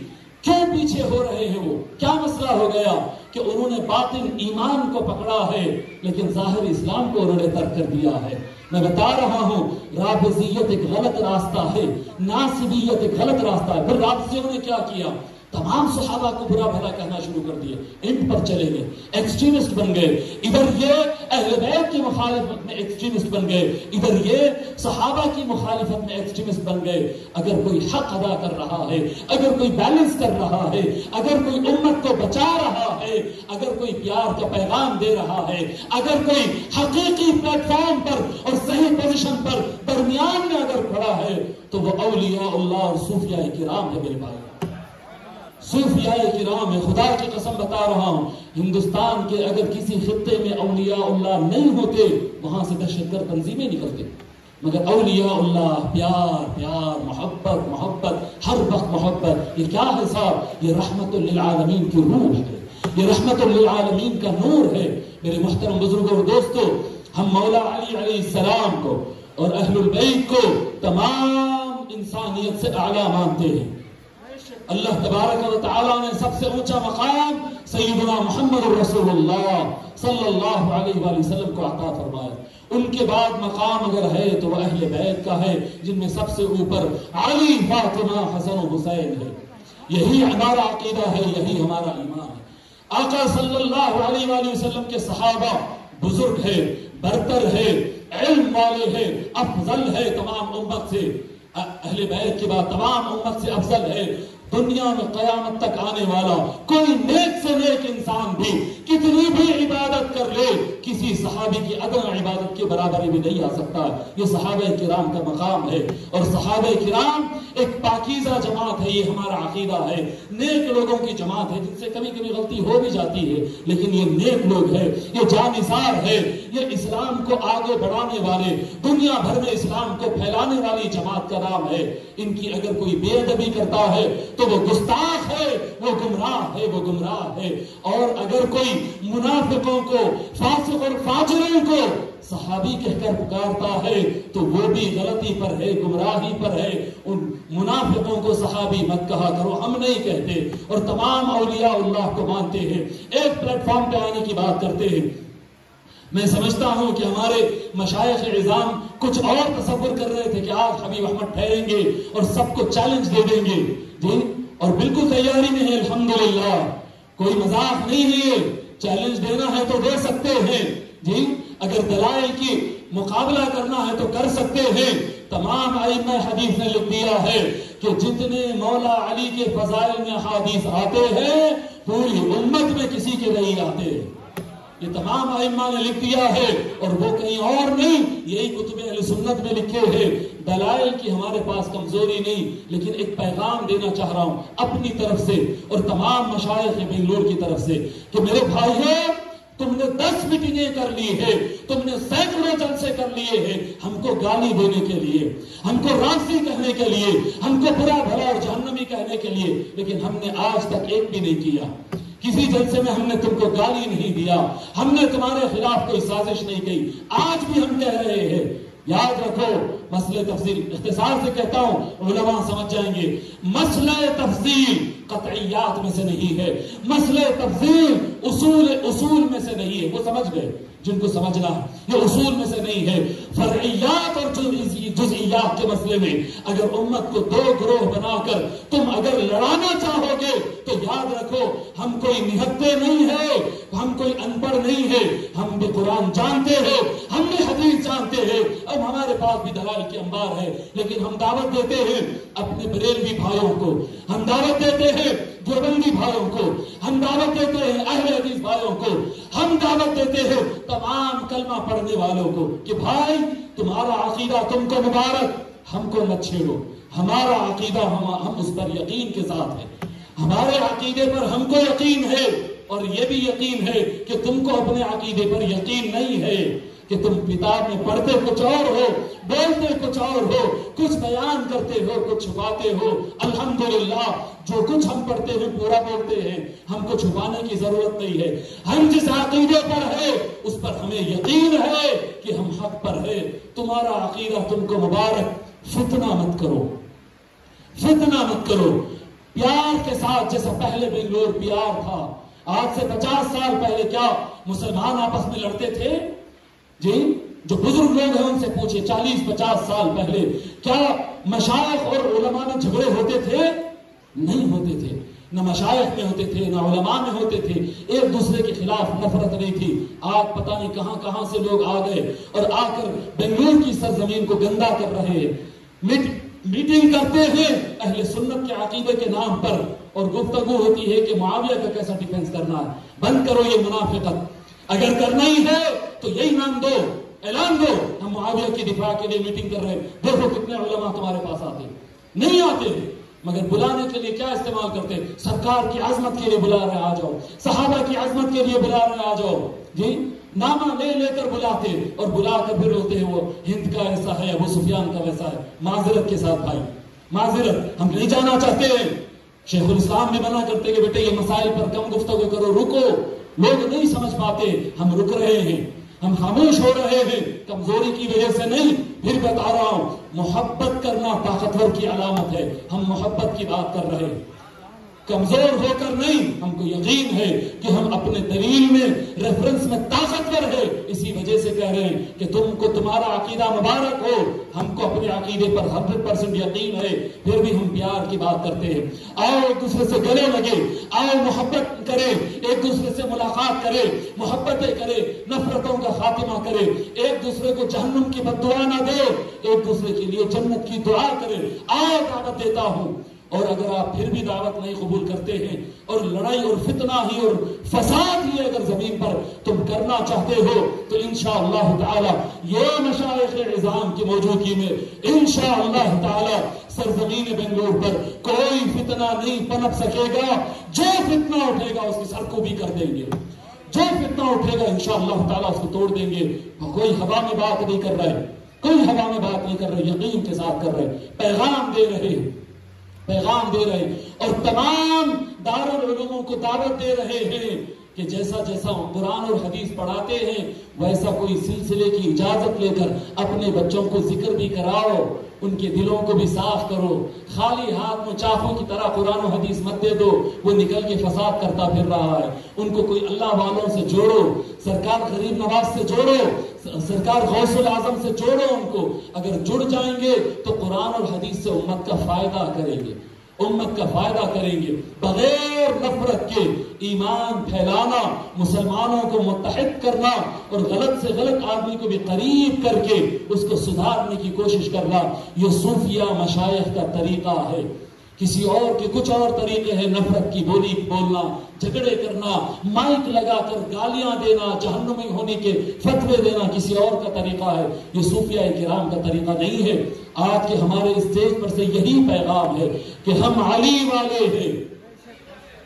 کیوں پیچھے ہو رہے ہیں وہ؟ کیا مسئلہ ہو گیا کہ انہوں نے باطن ایمان کو پکڑا ہے لیکن ظاہر اسلام کو انہوں نے ترک کر دیا ہے۔ میں بتا رہا ہوں رافضیت ایک غلط راستہ ہے، ناصبیت ایک غلط راستہ ہے۔ پھر رافضیوں نے کیا کیا؟ تمام صحابہ کو برا بھلا کہنا شروع کر دیا، ان پر چلے گئے، ایکسٹریمسٹ بن گئے۔ ادھر یہ اہل بیت کی مخالفت میں ایکسٹریمسٹ بن گئے، ادھر یہ صحابہ کی مخالفت میں ایکسٹریمسٹ بن گئے۔ اگر کوئی حق ادا کر رہا ہے، اگر کوئی بیلنس کر رہا ہے، اگر کوئی امت کو بچا رہا ہے، اگر کوئی پیار کا پیغام دے رہا ہے، اگر کوئی حقیقی پلیٹ فارم پر اور صحیح پوزیشن پر درمیان میں اگر کھڑا ہے تو وہ اولیاء اللہ اور صوفیاء کرام ہے۔ میرے بھائی صوفیاء کرام ہے، خدا کی قسم بتا رہا ہوں، ہندوستان کے اگر کسی خطے میں اولیاء اللہ نہیں ہوتے وہاں سے دہشت گرد تنظیمیں نکلتے، مگر اولیاء اللہ پیار پیار، محبت محبت، ہر وقت محبت۔ یہ کیا ہے صاحب؟ یہ رحمت للعالمین کی روح ہے، یہ رحمت للعالمین کا نور ہے۔ میرے محترم بزرگوں اور دوستو، ہم مولا علی علیہ السلام کو اور اہل البیت کو تمام انسانیت سے اعلیٰ مانتے ہیں۔ اللہ تبارک و تعالیٰ نے سب سے اونچا مقام سیدنا محمد رسول اللہ صلی اللہ علیہ وآلہ وسلم کو عطا فرمایا۔ ان کے بعد مقام اگر ہے تو وہ اہل بیت کا ہے، جن میں سب سے اوپر علی، فاطمہ، حسن و حسین ہے۔ یہی ہمارا عقیدہ ہے، یہی ہمارا ایمان ہے۔ آقا صلی اللہ علیہ وآلہ وسلم کے صحابہ بزرگ ہے، برتر ہے، علم والے ہے، افضل ہے تمام امت سے۔ اہل بیت کے بعد تمام امت سے افضل ہے۔ دنیا میں قیامت تک آنے والا کوئی نیک سے نیک انسان بھی کتنی بھی عبادت کر لے، کسی صحابی کی ادنا عبادت کے برابری بھی نہیں آ سکتا۔ یہ صحابہ کرام کا مقام ہے، اور صحابہ کرام ایک پاکیزہ جماعت ہے، یہ ہمارا عقیدہ ہے۔ نیک لوگوں کی جماعت ہے، جن سے کبھی کبھی غلطی ہو بھی جاتی ہے، لیکن یہ نیک لوگ ہے، یہ جانثار ہے، یہ اسلام کو آگے بڑھانے والے، دنیا بھر میں اسلام کو پھیلانے والی جماعت کا نام ہے۔ ان کی اگر کوئی بے ادبی کرتا ہے تو وہ گستاخ ہے، وہ گمراہ ہے، وہ گمراہ ہے۔ اور اگر کوئی منافقوں کو، فاسق اور فاجروں کو صحابی کہہ کر پکارتا ہے تو وہ بھی غلطی پر ہے، گمراہی پر ہے۔ ان منافقوں کو صحابی مت کہا کرو، ہم نہیں کہتے، اور تمام اولیاء اللہ کو مانتے ہیں، ایک پلیٹ فارم پہ آنے کی بات کرتے ہیں۔ میں سمجھتا ہوں کہ ہمارے مشائخ عظام کچھ اور تصور کر رہے تھے کہ آج حبیب احمد ٹھہریں گے اور سب کو چیلنج دے دیں گے، جی، اور بالکل تیاری میں ہے، الحمدللہ، کوئی مذاق نہیں ہے، چیلنج دینا ہے تو دے سکتے ہیں، جی، اگر دلائل کی مقابلہ کرنا ہے تو کر سکتے ہیں۔ تمام ائمہ حدیث نے لکھ دیا ہے کہ جتنے مولا علی کے فضائل میں حدیث آتے ہیں پوری امت میں کسی کے نہیں آتے، یہ تمام ائمہ نے لکھ دیا ہے، اور وہ کہیں اور نہیں، یہی کتب اہل سنت میں لکھے ہیں۔ دلائل کی ہمارے پاس کمزوری نہیں، لیکن ایک پیغام دینا چاہ رہا ہوں اپنی طرف سے اور تمام مشائخ بنگلور کی طرف سے کہ میرے بھائیو، تم نے 10 میٹنگیں کر لی ہے، تم نے سینکڑوں جلسے کر لیے ہیں ہم کو گالی دینے کے لیے، ہم کو رافضی کہنے کے لیے، ہم کو برا بھلا اور جہنمی کہنے کے لیے، لیکن ہم نے آج تک ایک بھی نہیں کیا۔ کسی جلسے میں ہم نے تم کو گالی نہیں دیا، ہم نے تمہارے خلاف کوئی سازش نہیں کی۔ آج بھی ہم کہہ رہے ہیں، یاد رکھو، مسئلہ تفصیل اختصار سے کہتا ہوں، علماء سمجھ جائیں گے، مسئلہ تفصیل قطعیات میں سے نہیں ہے، مسئلہ تفصیل اصول میں سے نہیں ہے، وہ سمجھ گئے جن کو سمجھنا ہے، یہ اصول میں سے نہیں ہے۔ فرعیات اور جزئیات کے مسئلے میں اگر امت کو 2 گروہ بنا کر تم اگر لڑانا چاہو گے تو یاد رکھو، ہم کوئی نہتے نہیں ہے، ہم کوئی ان پڑھ نہیں ہے، ہم بھی قرآن جانتے ہیں، ہم بھی حدیث جانتے ہیں، اب ہمارے پاس بھی دلائل کے انبار ہے، لیکن ہم دعوت دیتے ہیں اپنے بریلوی بھائیوں کو، ہم دعوت دیتے ہیں دیوبندی بھائیوں کو، ہم دعوت دیتے ہیں اہل حدیث بھائیوں کو، ہم دعوت دیتے ہیں تمام کلمہ پڑھنے والوں کو کہ بھائی تمہارا عقیدہ تم کو مبارک، ہم کو نہ چھیڑو، ہمارا عقیدہ ہم اس پر یقین کے ساتھ ہے، ہمارے عقیدے پر ہم کو یقین ہے، اور یہ بھی یقین ہے کہ تم کو اپنے عقیدے پر یقین نہیں ہے، کہ تم کتاب میں پڑھتے کچھ اور ہو، بولتے کچھ اور ہو، کچھ بیان کرتے ہو، کچھ چھپاتے ہو۔ الحمدللہ جو کچھ ہم پڑھتے ہیں پورا بولتے ہیں، ہم کو چھپانے کی ضرورت نہیں ہے، ہم جس عقیدے پر ہے اس پر ہمیں یقین ہے کہ ہم حق پر ہے۔ تمہارا عقیدہ تم کو مبارک، فتنہ مت کرو، فتنہ مت کرو، پیار کے ساتھ، جیسا پہلے بنگلور پیار تھا، آج سے 50 سال پہلے کیا مسلمان آپس میں لڑتے تھے؟ جی جو بزرگ لوگ ہیں ان سے پوچھے 40-50 سال پہلے کیا مشائخ اور علماء میں جھگڑے ہوتے تھے؟ نہیں ہوتے تھے، نہ مشائخ میں ہوتے تھے، نہ علماء میں ہوتے تھے، ایک دوسرے کے خلاف نفرت نہیں تھی۔ آج پتہ نہیں کہاں کہاں سے لوگ آ گئے اور آ کر بنگلور کی سرزمین کو گندا کر رہے ہیں، میٹنگ کرتے ہیں اہل سنت کے عقیدے کے نام پر، اور گفتگو ہوتی ہے کہ معاویہ کا کیسا ڈیفنس کرنا ہے۔ بند کرو یہ منافقت، اگر کرنا ہی ہے تو یہی نام دو، اعلان دو ہم معاویہ کی دفاع کے لیے میٹنگ کر رہے ہیں۔ دیکھو کتنے علماء تمہارے پاس آتے نہیں آتے، مگر بلانے کے لیے کیا استعمال کرتے؟ سرکار کی عظمت کے لیے بلا رہے آ جاؤ، صحابہ کی عظمت کے لیے بلا رہے آ جاؤ، جی نامہ لے لے کر بلاتے، اور بلا کر پھر ہوتے ہیں وہ ہند کا ایسا ہے، ابو سفیان کا ویسا ہے۔ معذرت کے ساتھ بھائی، معذرت، ہم نہیں جانا چاہتے ہیں۔ شیخ الاسلام بھی منع کرتے کہ بیٹے یہ مسائل پر کم گفتگو کرو، رکو، لوگ نہیں سمجھ پاتے، ہم رک رہے ہیں، ہم خاموش ہو رہے ہیں، کمزوری کی وجہ سے نہیں۔ پھر بتا رہا ہوں، محبت کرنا طاقتور کی علامت ہے، ہم محبت کی بات کر رہے ہیں، کمزور ہو کر نہیں۔ ہم کو یقین ہے کہ ہم اپنے دلیل میں، ریفرنس میں طاقتور ہے، اسی وجہ سے کہہ رہے ہیں کہ تم کو تمہارا عقیدہ مبارک ہو۔ ہم کو اپنے عقیدے پر 100% یقین ہے، پھر بھی ہم پیار کی بات کرتے ہیں۔ آؤ ایک دوسرے سے گلے لگے، آؤ محبت کرے، ایک دوسرے سے ملاقات کرے، محبتیں کرے، نفرتوں کا خاتمہ کرے، ایک دوسرے کو جہنم کی بد دعا نہ دے، ایک دوسرے کے لیے جنت کی دعا کرے۔ آؤ دعوت دیتا ہوں، اور اگر آپ پھر بھی دعوت نہیں قبول کرتے ہیں اور لڑائی اور فتنہ ہی اور فساد ہی اگر زمین پر تم کرنا چاہتے ہو تو انشاءاللہ تعالی یہ مشائخ عظام کی موجودگی میں انشاءاللہ تعالی سرزمین بنگلور پر کوئی فتنہ نہیں پنپ سکے گا۔ جو فتنہ اٹھے گا اس کی سر کو بھی کر دیں گے، جو فتنہ اٹھے گا انشاءاللہ تعالی اس کو توڑ دیں گے۔ کوئی ہوا میں بات نہیں کر رہے، کوئی ہوا میں بات نہیں کر رہے، یقین کے ساتھ کر رہے، پیغام دے رہے، پیغام دے رہے، اور تمام دارالعلوموں کو دعوت دے رہے ہیں کہ جیسا جیسا قرآن اور حدیث پڑھاتے ہیں ویسا کوئی سلسلے کی اجازت لے کر اپنے بچوں کو ذکر بھی کراؤ، ان کے دلوں کو بھی صاف کرو۔ خالی ہاتھ میں چاقو کی طرح قرآن و حدیث مت دے دو، وہ نکل کے فساد کرتا پھر رہا ہے۔ ان کو کوئی اللہ والوں سے جوڑو، سرکار غریب نواز سے جوڑو، سرکار غوث العظم سے جوڑو ان کو۔ اگر جڑ جائیں گے تو قرآن اور حدیث سے امت کا فائدہ کریں گے، امت کا فائدہ کریں گے۔ بغیر نفرت کے ایمان پھیلانا، مسلمانوں کو متحد کرنا، اور غلط سے غلط آدمی کو بھی قریب کر کے اس کو سدھارنے کی کوشش کرنا، یہ صوفیہ مشائخ کا طریقہ ہے۔ کسی اور کے کچھ اور طریقے ہیں، نفرت کی بولی بولنا، جھگڑے کرنا، مائک لگا کر گالیاں دینا، جہنمی ہونے کے فتوے دینا کسی اور کا طریقہ ہے، یہ صوفیہ کرام کا طریقہ نہیں ہے۔ آج کے ہمارے اسٹیج پر سے یہی پیغام ہے کہ ہم علی والے ہیں،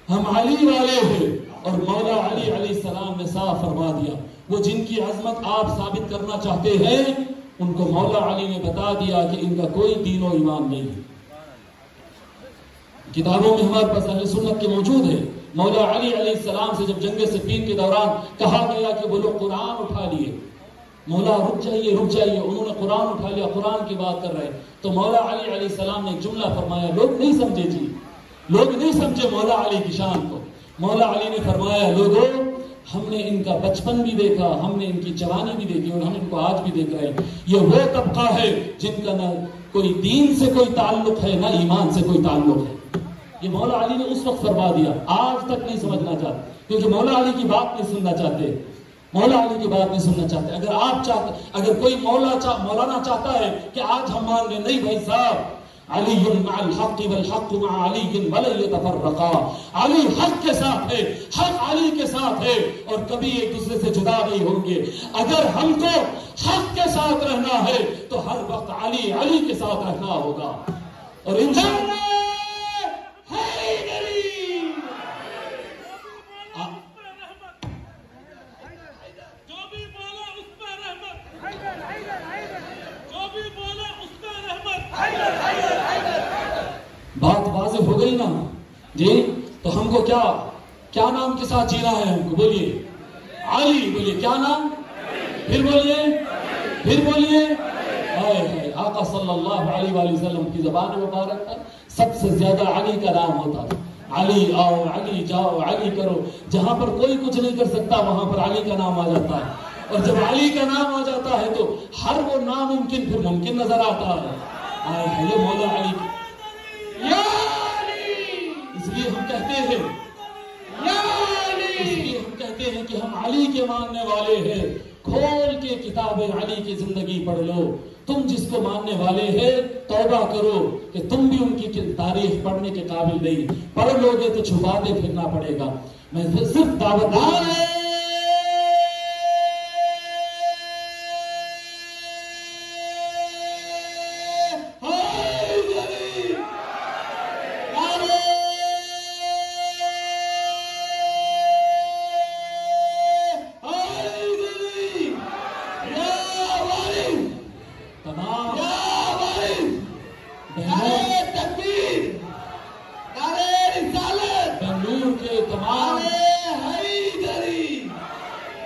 ہم علی والے ہیں، اور مولا علی علیہ السلام نے صاف فرما دیا، وہ جن کی عظمت آپ ثابت کرنا چاہتے ہیں ان کو مولا علی نے بتا دیا کہ ان کا کوئی دین و ایمان نہیں ہے۔ کتابوں میں ہمارے پاس اہل سنت کے موجود ہے۔ مولا علی علیہ السلام سے جب جنگ صفین کے دوران کہا گیا کہ وہ لوگ قرآن اٹھا لیے، مولا رک جائیے رک جائیے، انہوں نے قرآن اٹھا لیا، قرآن کی بات کر رہے، تو مولا علی علیہ السلام نے ایک جملہ فرمایا، لوگ نہیں سمجھے جی، لوگ نہیں سمجھے مولا علی کی شان کو۔ مولا علی نے فرمایا، لوگوں ہم نے ان کا بچپن بھی دیکھا، ہم نے ان کی جوانی بھی دیکھی، اور ہم ان کو آج بھی دیکھ رہے ہیں۔ یہ وہ طبقہ ہے جن کا نہ کوئی دین سے کوئی تعلق ہے، نہ ایمان سے کوئی تعلق ہے۔ یہ مولا علی نے اس وقت فرما دیا، آج تک نہیں سمجھنا چاہتے، کیونکہ مولا علی کی بات نہیں سننا چاہتے۔ مولا علی کی بات نہیں سننا چاہتے. اگر آپ چاہتے, اگر کوئی مولانا چاہتا ہے کہ آج ہم مان لیں, نہیں بھائی صاحب, علی مع الحق والحق مع علی ولن يتفرقا. علی حق کے ساتھ ہے, حق علی کے ساتھ ہے, اور کبھی ایک دوسرے سے جدا نہیں ہوں گے. اگر ہم کو حق کے ساتھ رہنا ہے تو ہر وقت علی کے ساتھ رہنا ہوگا. اور انشاءاللہ بات واضح ہو گئی نا جی. تو ہم کو کیا نام کے ساتھ جینا ہے؟ ہم کو بولیے علی. بولیے کیا نام, پھر بولیے آقا صلی اللہ علیہ وآلہ وسلم کی زبان مبارک پر سب سے زیادہ علی کا نام ہوتا تھا. علی آؤ, علی جاؤ, علی کرو. جہاں پر کوئی کچھ نہیں کر سکتا وہاں پر علی کا نام آ جاتا ہے. اور جب علی کا نام آ جاتا ہے تو ہر وہ ناممکن پھر ممکن نظر آتا ہے. یہ مولا علی, یا علی, اس لیے ہم کہتے ہیں یا علی, اس لیے ہم کہتے ہیں کہ ہم علی کے ماننے والے ہیں. کھول کے کتاب علی کی زندگی پڑھ لو. تم جس کو ماننے والے ہیں توبہ کرو کہ تم بھی ان کی تاریخ پڑھنے کے قابل نہیں. پڑھ لو گے تو چھپاتے پھرنا پڑے گا. میں صرف دعوت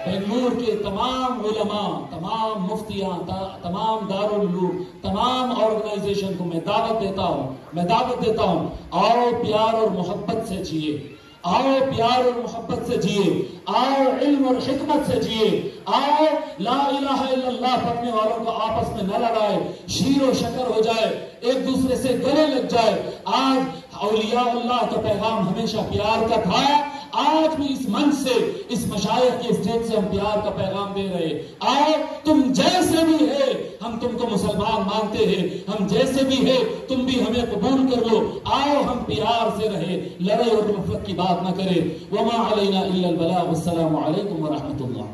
بنگلور کے تمام علماء, تمام مفتیاں, تمام دارالعلوم, تمام آرگنائزیشن کو میں دعوت دیتا ہوں آؤ پیار اور محبت سے جیے, آؤ پیار اور محبت سے جیے, آؤ علم اور حکمت سے جیے, آؤ لا الہ الا اللہ پڑھنے والوں کو آپس میں نہ لڑائے, شیر و شکر ہو جائے, ایک دوسرے سے گلے لگ جائے. آج اولیاء اللہ کا پیغام ہمیشہ پیار کا تھا. آج بھی اس منچ سے, اس مشائخ کے اسٹیج سے ہم پیار کا پیغام دے رہے. آؤ تم جیسے بھی ہے, ہم تم کو مسلمان مانتے ہیں, ہم جیسے بھی ہے تم بھی ہمیں قبول کر لو. آؤ ہم پیار سے رہے, لڑائی اور نفرت کی بات نہ کرے. وما علینا الا البلاغ. السلام علیکم ورحمۃ اللہ.